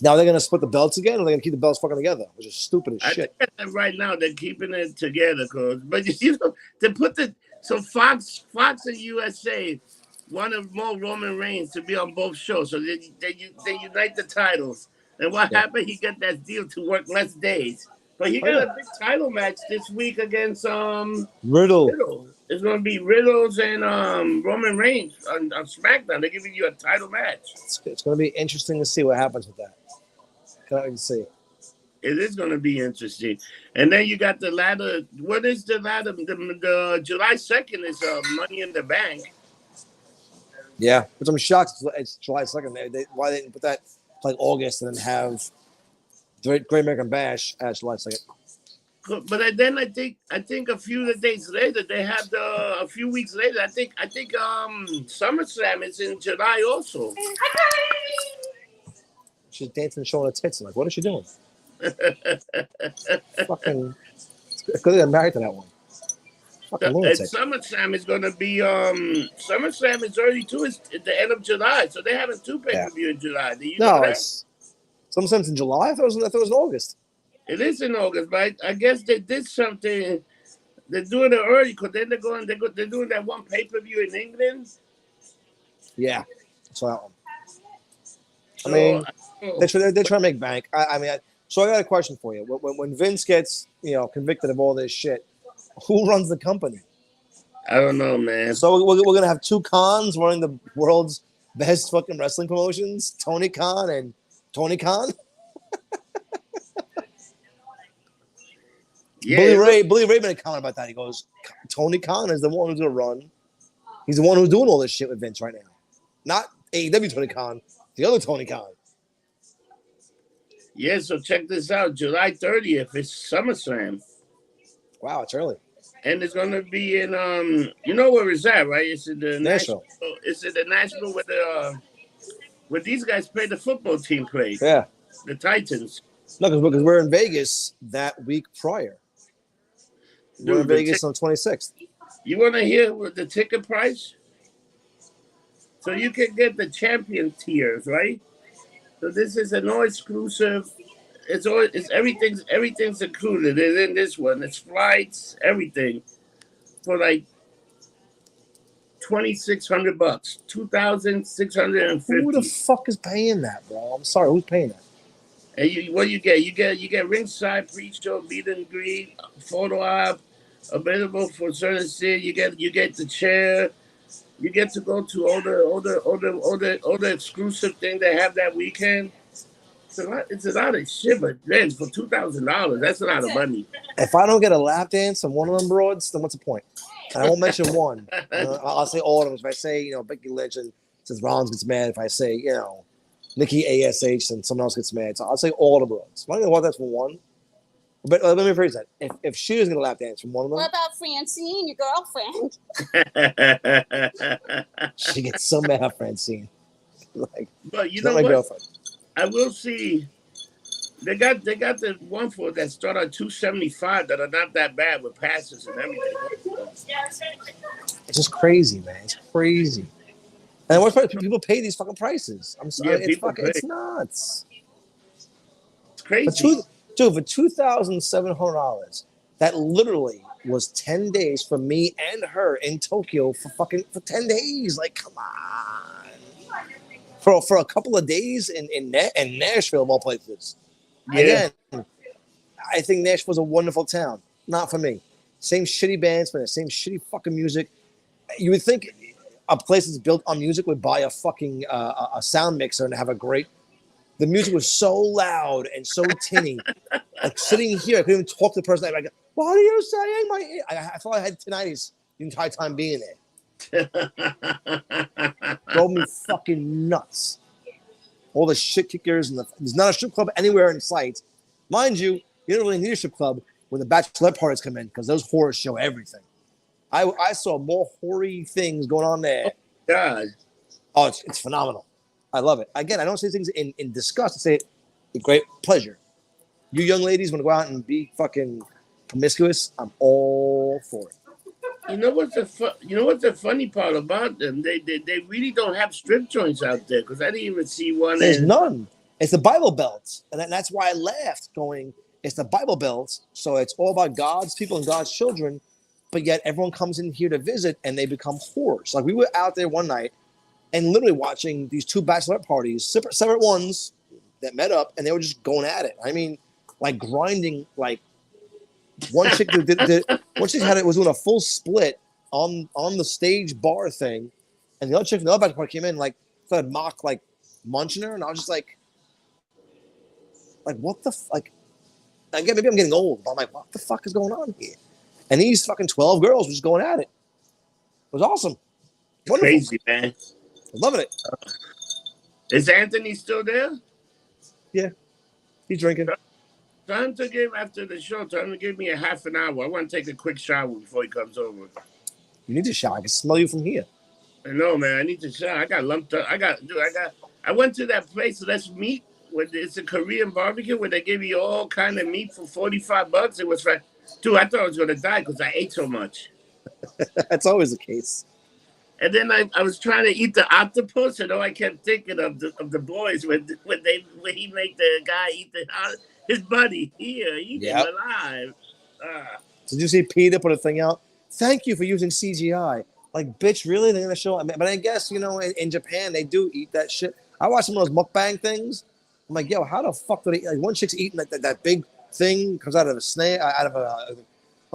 Speaker 2: Now they're going to split the belts again, or they're going to keep the belts fucking together, which is stupid as shit.
Speaker 1: I think that right now they're keeping it together, but to put so Fox and USA wanted more Roman Reigns to be on both shows, so they unite the titles. And what
Speaker 2: Yeah.
Speaker 1: happened? He got that deal to work less days, but he
Speaker 2: Oh
Speaker 1: got
Speaker 2: yeah.
Speaker 1: a big title match this week against
Speaker 2: Riddle.
Speaker 1: Riddle. It's going to be Riddles and Roman Reigns on SmackDown. They're giving you a title match.
Speaker 2: It's going to be interesting to see what happens with that. Can I see?
Speaker 1: It is going to be interesting. And then you got the ladder. What is the ladder? The July 2nd is Money in the Bank.
Speaker 2: Yeah, which I'm shocked. It's July 2nd. Why they didn't put that like August and then have Great American Bash at July 2nd?
Speaker 1: But then I think a few days later they have a few weeks later I think SummerSlam is in July also.
Speaker 2: She's dancing and showing her tits. I'm like, what is she doing? Fucking, because they're married to that one. Fucking
Speaker 1: And
Speaker 2: lunatic.
Speaker 1: SummerSlam is gonna be SummerSlam is already too. It's at the end of July, so they're having two pay-per-view in July. Do you know
Speaker 2: No,
Speaker 1: that?
Speaker 2: it's sometimes in July. I thought it was in August.
Speaker 1: It is in August, but I guess they did something. They're doing it early because then they're doing that one pay-per-view in England.
Speaker 2: Yeah, so that one.
Speaker 1: So,
Speaker 2: I mean,
Speaker 1: oh,
Speaker 2: they're trying to make bank. So I got a question for you. When Vince gets convicted of all this shit, who runs the company?
Speaker 1: I don't know, man.
Speaker 2: So we're gonna have two Khans running the world's best fucking wrestling promotions, Tony Khan and Tony Khan.
Speaker 1: Yeah,
Speaker 2: Billy Ray made a comment about that. He goes, Tony Khan is the one who's gonna run. He's the one who's doing all this shit with Vince right now, not AEW Tony Khan, the other Tony Khan.
Speaker 1: yeah. So check this out. July 30th is SummerSlam.
Speaker 2: Wow, it's early.
Speaker 1: And it's gonna be in you know where it's at, right? It's in the
Speaker 2: Nashville.
Speaker 1: It's in the Nashville where these guys play the football team plays.
Speaker 2: Yeah.
Speaker 1: The Titans.
Speaker 2: No, because we're in Vegas that week prior. We're in Vegas on the 26th.
Speaker 1: You want to hear what the ticket price? So you can get the champion tiers, right? So this is an all exclusive. It's everything's included. It's in this one. It's flights, everything, for like $2,600, $2,650.
Speaker 2: Who the fuck is paying that, bro? I'm sorry, who's paying that?
Speaker 1: And what you get? You get ringside pre-show, meet and greet, photo op, available for certain seats. You get the chair. You get to go to all the exclusive thing they have that weekend. It's a lot of shit, but then for $2,000, that's a lot of money.
Speaker 2: If I don't get a lap dance from one of them broads, then what's the point? And I won't mention one. I'll say all of them. If I say, Becky Lynch and since Rollins gets mad, if I say, Nikki ASH and someone else gets mad. So I'll say all the broads. I don't know what that's for one. But let me rephrase that. If she was going to lap dance from one of them.
Speaker 3: What about Francine, your girlfriend?
Speaker 2: She gets so mad at Francine.
Speaker 1: But you know what? Girlfriend. I will see. They got the one for that start at $275 that are not that bad with passes and everything.
Speaker 2: It's just crazy, man. It's crazy. And what's funny, people pay these fucking prices. I'm sorry, it's nuts.
Speaker 1: It's crazy.
Speaker 2: For $2,700, that literally was 10 days for me and her in Tokyo for 10 days. Like, come on. For a couple of days in Nashville, of all places. Yeah. Again, I think Nashville's a wonderful town. Not for me. Same shitty bands, man. Same shitty fucking music. You would think a place that's built on music would buy a fucking a sound mixer and have a great. The music was so loud and so tinny. Like sitting here, I couldn't even talk to the person. I go, "What are you saying?" I thought I had tinnitus the entire time being there. Drove me fucking nuts. All the shit kickers and there's not a strip club anywhere in sight. Mind you, you don't really need a strip club when the bachelorette parties come in because those whores show everything. I saw more hoary things going on there.
Speaker 1: Oh, God.
Speaker 2: Oh, it's phenomenal. I love it. Again, I don't say things in disgust. I say it with great pleasure. You young ladies want to go out and be fucking promiscuous? I'm all for it.
Speaker 1: You know what's the funny part about them? They really don't have strip joints out there because I didn't even see one.
Speaker 2: There's none. It's the Bible Belt, and that's why I laughed. Going, it's the Bible Belt, so it's all about God's people and God's children. but yet everyone comes in here to visit and they become whores. Like we were out there one night and literally watching these two bachelorette parties, separate ones that met up, and they were just going at it. I mean, like grinding. Like one chick one chick was doing a full split on the stage bar thing, and the other chick from the other bachelor party came in like started mock like munching her, and I was just like what the like. Again, maybe I'm getting old, but I'm like, what the fuck is going on here? And these fucking 12 girls were just going at it. It was awesome. Wonderful.
Speaker 1: Crazy, man.
Speaker 2: Loving it.
Speaker 1: Is Anthony still there?
Speaker 2: Yeah. He's drinking.
Speaker 1: Tell him to give after the show. Tell him to give me a half an hour. I want to take a quick shower before he comes over.
Speaker 2: You need to shower. I can smell you from here.
Speaker 1: I know, man. I need to shower. I got lumped up. I went to that place, Let's Meet. It's a Korean barbecue where they give you all kind of meat for $45. It was like, dude, I thought I was gonna die because I ate so much.
Speaker 2: That's always the case.
Speaker 1: And then I was trying to eat the octopus, and all I kept thinking of the boys when he made the guy eat his buddy here, eat him alive.
Speaker 2: Did you see Peter put a thing out? Thank you for using CGI. Like, bitch, really? They're gonna show? But I guess in Japan they do eat that shit. I watched some of those mukbang things. I'm like, yo, how the fuck do they? Like, one chick's eating that big thing comes out of a snake, out of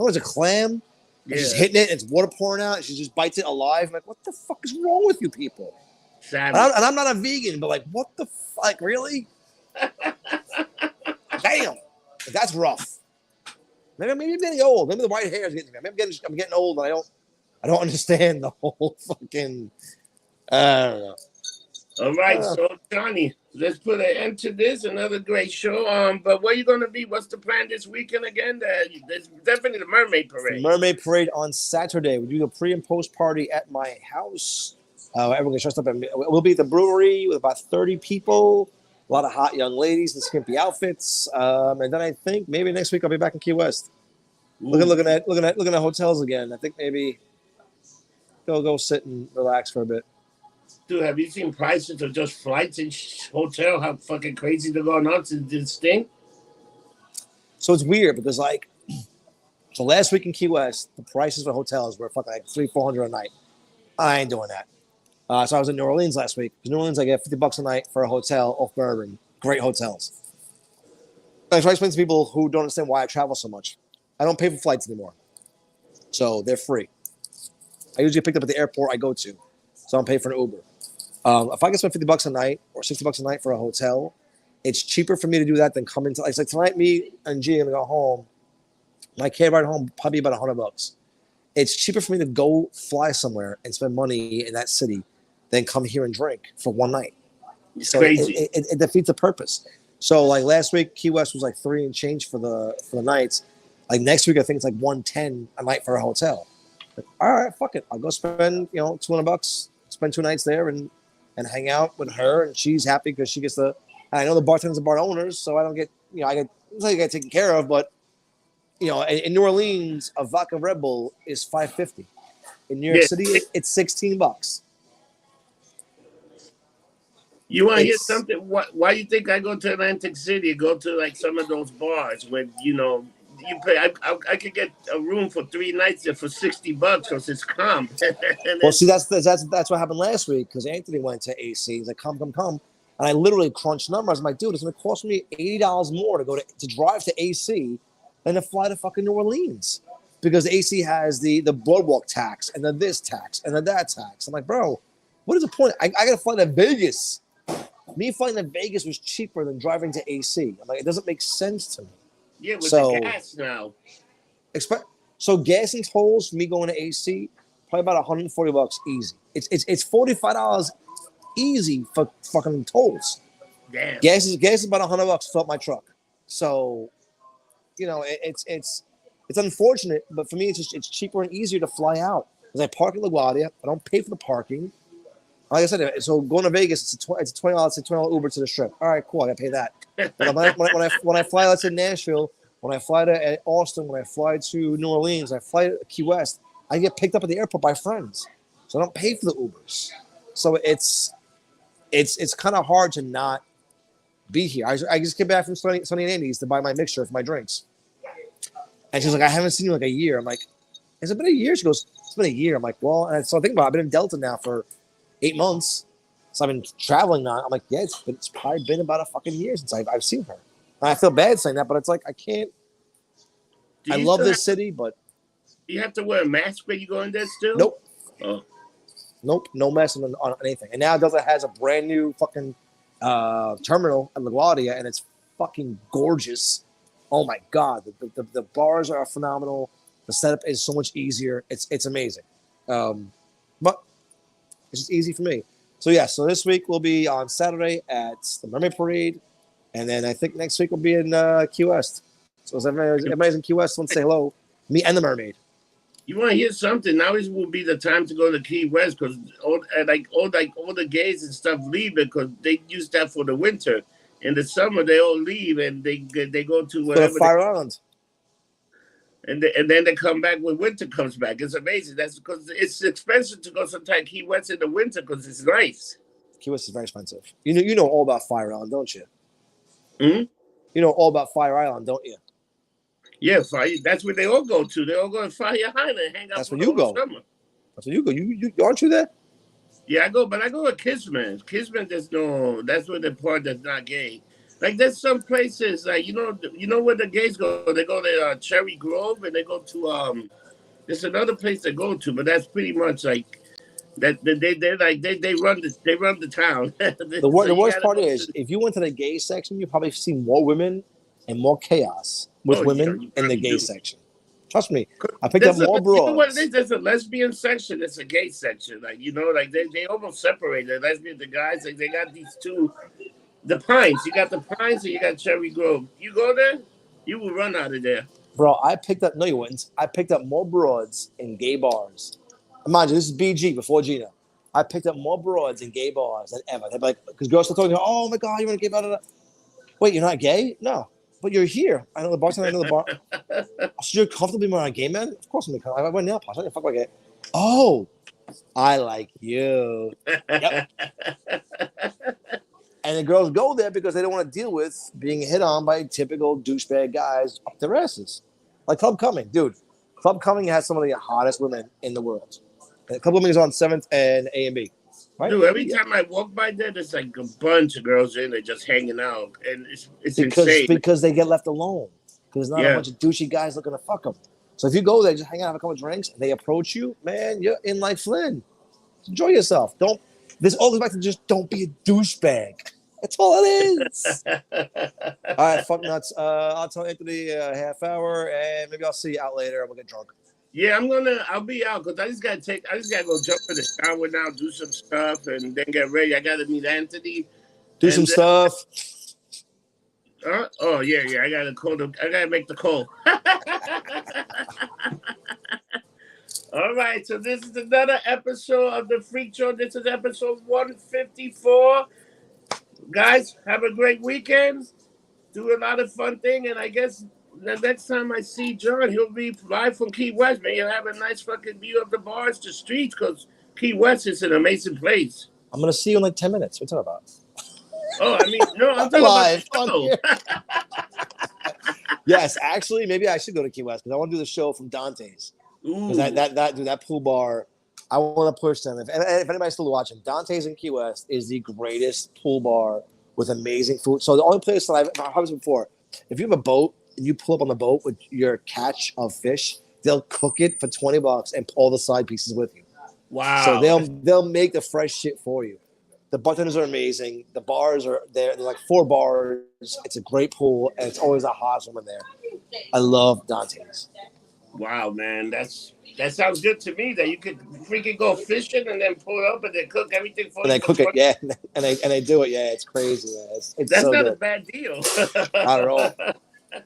Speaker 2: it's a clam. And she's hitting it, and it's water pouring out, and she just bites it alive. I'm like, what the fuck is wrong with you people? And I'm not a vegan, but like, what the fuck, really? Damn, that's rough. Maybe I'm getting old. Maybe the white hair is getting me. Maybe I'm getting old, and I don't understand the whole fucking. I don't know.
Speaker 1: All right, so Johnny, let's put an end to this. Another great show. But where are you gonna be? What's the plan this weekend again? There's definitely the Mermaid Parade.
Speaker 2: Mermaid Parade on Saturday. We do a pre and post party at my house. Everyone gets dressed up. We'll be at the brewery with about 30 people. A lot of hot young ladies in skimpy outfits. And then I think maybe next week I'll be back in Key West. Looking at hotels again. I think maybe go sit and relax for a bit.
Speaker 1: Dude, have you seen prices of just flights and hotel? How fucking crazy they're going on to this thing?
Speaker 2: So it's weird because so last week in Key West, the prices for hotels were fucking like $300-400 a night. I ain't doing that. So I was in New Orleans last week. In New Orleans, I get $50 a night for a hotel off Bourbon. Great hotels. I try to explain to people who don't understand why I travel so much. I don't pay for flights anymore, so they're free. I usually get picked up at the airport I go to, so I don't pay for an Uber. If I can spend $50 a night or $60 a night for a hotel, it's cheaper for me to do that than come into. Like tonight, me and G are gonna go home. My cab ride home probably about $100. It's cheaper for me to go fly somewhere and spend money in that city than come here and drink for one night.
Speaker 1: It's
Speaker 2: so
Speaker 1: crazy.
Speaker 2: It defeats the purpose. So like last week, Key West was like $3 and change for the nights. Like next week, I think it's like $110 a night for a hotel. Like, all right, fuck it. I'll go spend $200, spend 2 nights there and hang out with her, and she's happy because she gets the. I know the bartenders are bar owners, so I don't get I get it's like I get taken care of, but in New Orleans, a vodka Red Bull is $5.50. In New York City, it's $16.
Speaker 1: You want to hear something? Why you think I go to Atlantic City? Go to like some of those bars where you pay. I could get a room for 3 nights there for $60 because it's calm.
Speaker 2: Well, see, that's what happened last week because Anthony went to AC. He's like, come, and I literally crunched numbers. I'm like, dude, it's going to cost me $80 more to drive to AC than to fly to fucking New Orleans because AC has the boardwalk tax and then this tax and then that tax. I'm like, bro, what is the point? I got to fly to Vegas. Me flying to Vegas was cheaper than driving to AC. I'm like, it doesn't make sense to me.
Speaker 1: Yeah, with the gas now.
Speaker 2: So gas and tolls for me going to AC, probably about $140 easy. It's $45 easy for fucking tolls.
Speaker 1: Damn.
Speaker 2: Gas is about $100 to fill up my truck. So, it's unfortunate, but for me it's cheaper and easier to fly out because I park in LaGuardia. I don't pay for the parking. Like I said, so going to Vegas, it's a $20 Uber to the Strip. All right, cool. I got to pay that. But when I fly, let's say Nashville, when I fly to Austin, when I fly to New Orleans, I fly to Key West, I get picked up at the airport by friends. So I don't pay for the Ubers. So it's kind of hard to not be here. I just came back from Sunny and Andy's to buy my mixture for my drinks. And she's like, I haven't seen you in like a year. I'm like, Has it been a year? She goes, it's been a year. I'm like, well, and so I think about it. I've been in Delta now for 8 months. So I've been traveling now. I'm like, yeah, it's probably been about a fucking year since I've seen her. And I feel bad saying that, but it's like, I can't.
Speaker 1: Do
Speaker 2: I
Speaker 1: you
Speaker 2: love
Speaker 1: still
Speaker 2: this city, but
Speaker 1: you have to wear a mask when you go in there still?
Speaker 2: nope.
Speaker 1: Oh,
Speaker 2: Nope, no messing on anything. And now Delta has a brand new fucking terminal at LaGuardia, and it's fucking gorgeous. Oh my god, the bars are phenomenal. The setup is so much easier. It's amazing, but it's just easy for me. So yeah, so this week we'll be on Saturday at the Mermaid Parade, and then I think next week we'll be in Key West. So if everybody's in Key West, want to say hello, me and the Mermaid.
Speaker 1: you want to hear something? Now is will be the time to go to Key West because all the gays and stuff leave because they use that for the winter. In the summer, they all leave and they go to
Speaker 2: Go to
Speaker 1: wherever.
Speaker 2: Fire Island.
Speaker 1: And then they come back when winter comes back. It's amazing. That's because it's expensive to go sometimes Key West in the winter because it's nice.
Speaker 2: Key West is very expensive. You know all about Fire Island, don't you?
Speaker 1: Hmm?
Speaker 2: You know all about Fire Island, don't you?
Speaker 1: Yeah, fire. That's where they all go to. They all go to Fire Island and hang out.
Speaker 2: That's
Speaker 1: for
Speaker 2: where
Speaker 1: the
Speaker 2: you
Speaker 1: whole
Speaker 2: go.
Speaker 1: Summer.
Speaker 2: That's where you go. You aren't you there?
Speaker 1: Yeah, but I go with Kisman. Kisman, there's no. That's where the part that's not gay. Like there's some places like you know where the gays go. They go to Cherry Grove and they go to There's another place they go to, but that's pretty much like that. They run the town.
Speaker 2: The
Speaker 1: So you
Speaker 2: worst
Speaker 1: gotta
Speaker 2: part
Speaker 1: go
Speaker 2: is
Speaker 1: to.
Speaker 2: if you went to the gay section, you probably see more women and more chaos with
Speaker 1: Oh yeah,
Speaker 2: women
Speaker 1: you
Speaker 2: in the
Speaker 1: probably
Speaker 2: gay
Speaker 1: do.
Speaker 2: section. Trust me, I picked up more
Speaker 1: You know what it
Speaker 2: broads.
Speaker 1: is? There's a lesbian section. There's a gay section. Like like they almost separate the lesbian the guys. Like they got these two. The Pines. You got the Pines and you got Cherry Grove. You go there, you will run out of there.
Speaker 2: Bro, I picked up, no, you wouldn't. I picked up more broads in gay bars. Mind you, this is BG before Gina. I picked up more broads in gay bars than ever. They're like, because girls still talking, oh my God, you want to gay bar? Wait, you're not gay? No, but you're here. I know the bartender, I know the bar. So you're comfortable being around a gay man? Of course I'm comfortable. I wear nail polish. I don't fuck like it. Oh, I like you. Yep. And the girls go there because they don't want to deal with being hit on by typical douchebag guys up their asses. Like Club Cumming, dude. Club Cumming has some of the hottest women in the world. And a couple of women is on 7th and A and B. Right?
Speaker 1: Dude, every time I walk by there, there's like a bunch of girls in there just hanging out, and it's insane.
Speaker 2: Because they get left alone. Because there's not a
Speaker 1: Yeah.
Speaker 2: bunch of douchey guys looking to fuck them. So if you go there, just hang out, have a couple of drinks, and they approach you, man, you're in like Flynn. Enjoy yourself. This all goes back to just don't be a douchebag. That's all it is. All right, fuck nuts. I'll tell Anthony a half hour, and maybe I'll see you out later, and we'll get drunk.
Speaker 1: Yeah, I'll be out because I just gotta go jump in the shower now, do some stuff, and then get ready. I gotta meet Anthony.
Speaker 2: Do some stuff.
Speaker 1: Oh yeah, I gotta I gotta make the call. All right, so this is another episode of the Freak Show. This is episode 154. Guys, have a great weekend. Do a lot of fun thing, and I guess the next time I see John, he'll be live from Key West. Man, he'll have a nice fucking view of the bars, the streets, because Key West is an amazing place.
Speaker 2: I'm gonna see you in like 10 minutes. What are you talking about?
Speaker 1: Oh, I mean, no, I'm talking
Speaker 2: Live
Speaker 1: about the
Speaker 2: on
Speaker 1: show.
Speaker 2: Yes, actually, maybe I should go to Key West because I want to do the show from Dante's. Because that pool bar, I want to push them. If anybody's still watching, Dante's in Key West is the greatest pool bar with amazing food. So the only place that I've heard before, if you have a boat and you pull up on the boat with your catch of fish, they'll cook it for $20 and pull the side pieces with you.
Speaker 1: Wow.
Speaker 2: So they'll make the fresh shit for you. The bartenders are amazing. The bars are there. There's like 4 bars. It's a great pool, and it's always a hot woman there. I love Dante's.
Speaker 1: Wow, man, that sounds good to me. That you could freaking go fishing and then pull up and then cook everything for
Speaker 2: And
Speaker 1: you.
Speaker 2: they cook it, yeah, and they do it, yeah. It's crazy, man. It's
Speaker 1: That's
Speaker 2: so
Speaker 1: not
Speaker 2: good.
Speaker 1: a bad deal.
Speaker 2: Not at all.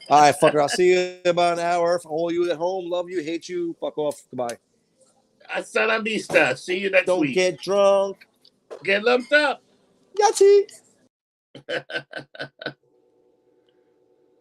Speaker 2: All right, fucker. I'll see you in about an hour. For all you at home, love you, hate you. Fuck off. Goodbye.
Speaker 1: Hasta la vista. See you next
Speaker 2: Don't
Speaker 1: week.
Speaker 2: get drunk.
Speaker 1: Get lumped up.
Speaker 2: Yahtzee.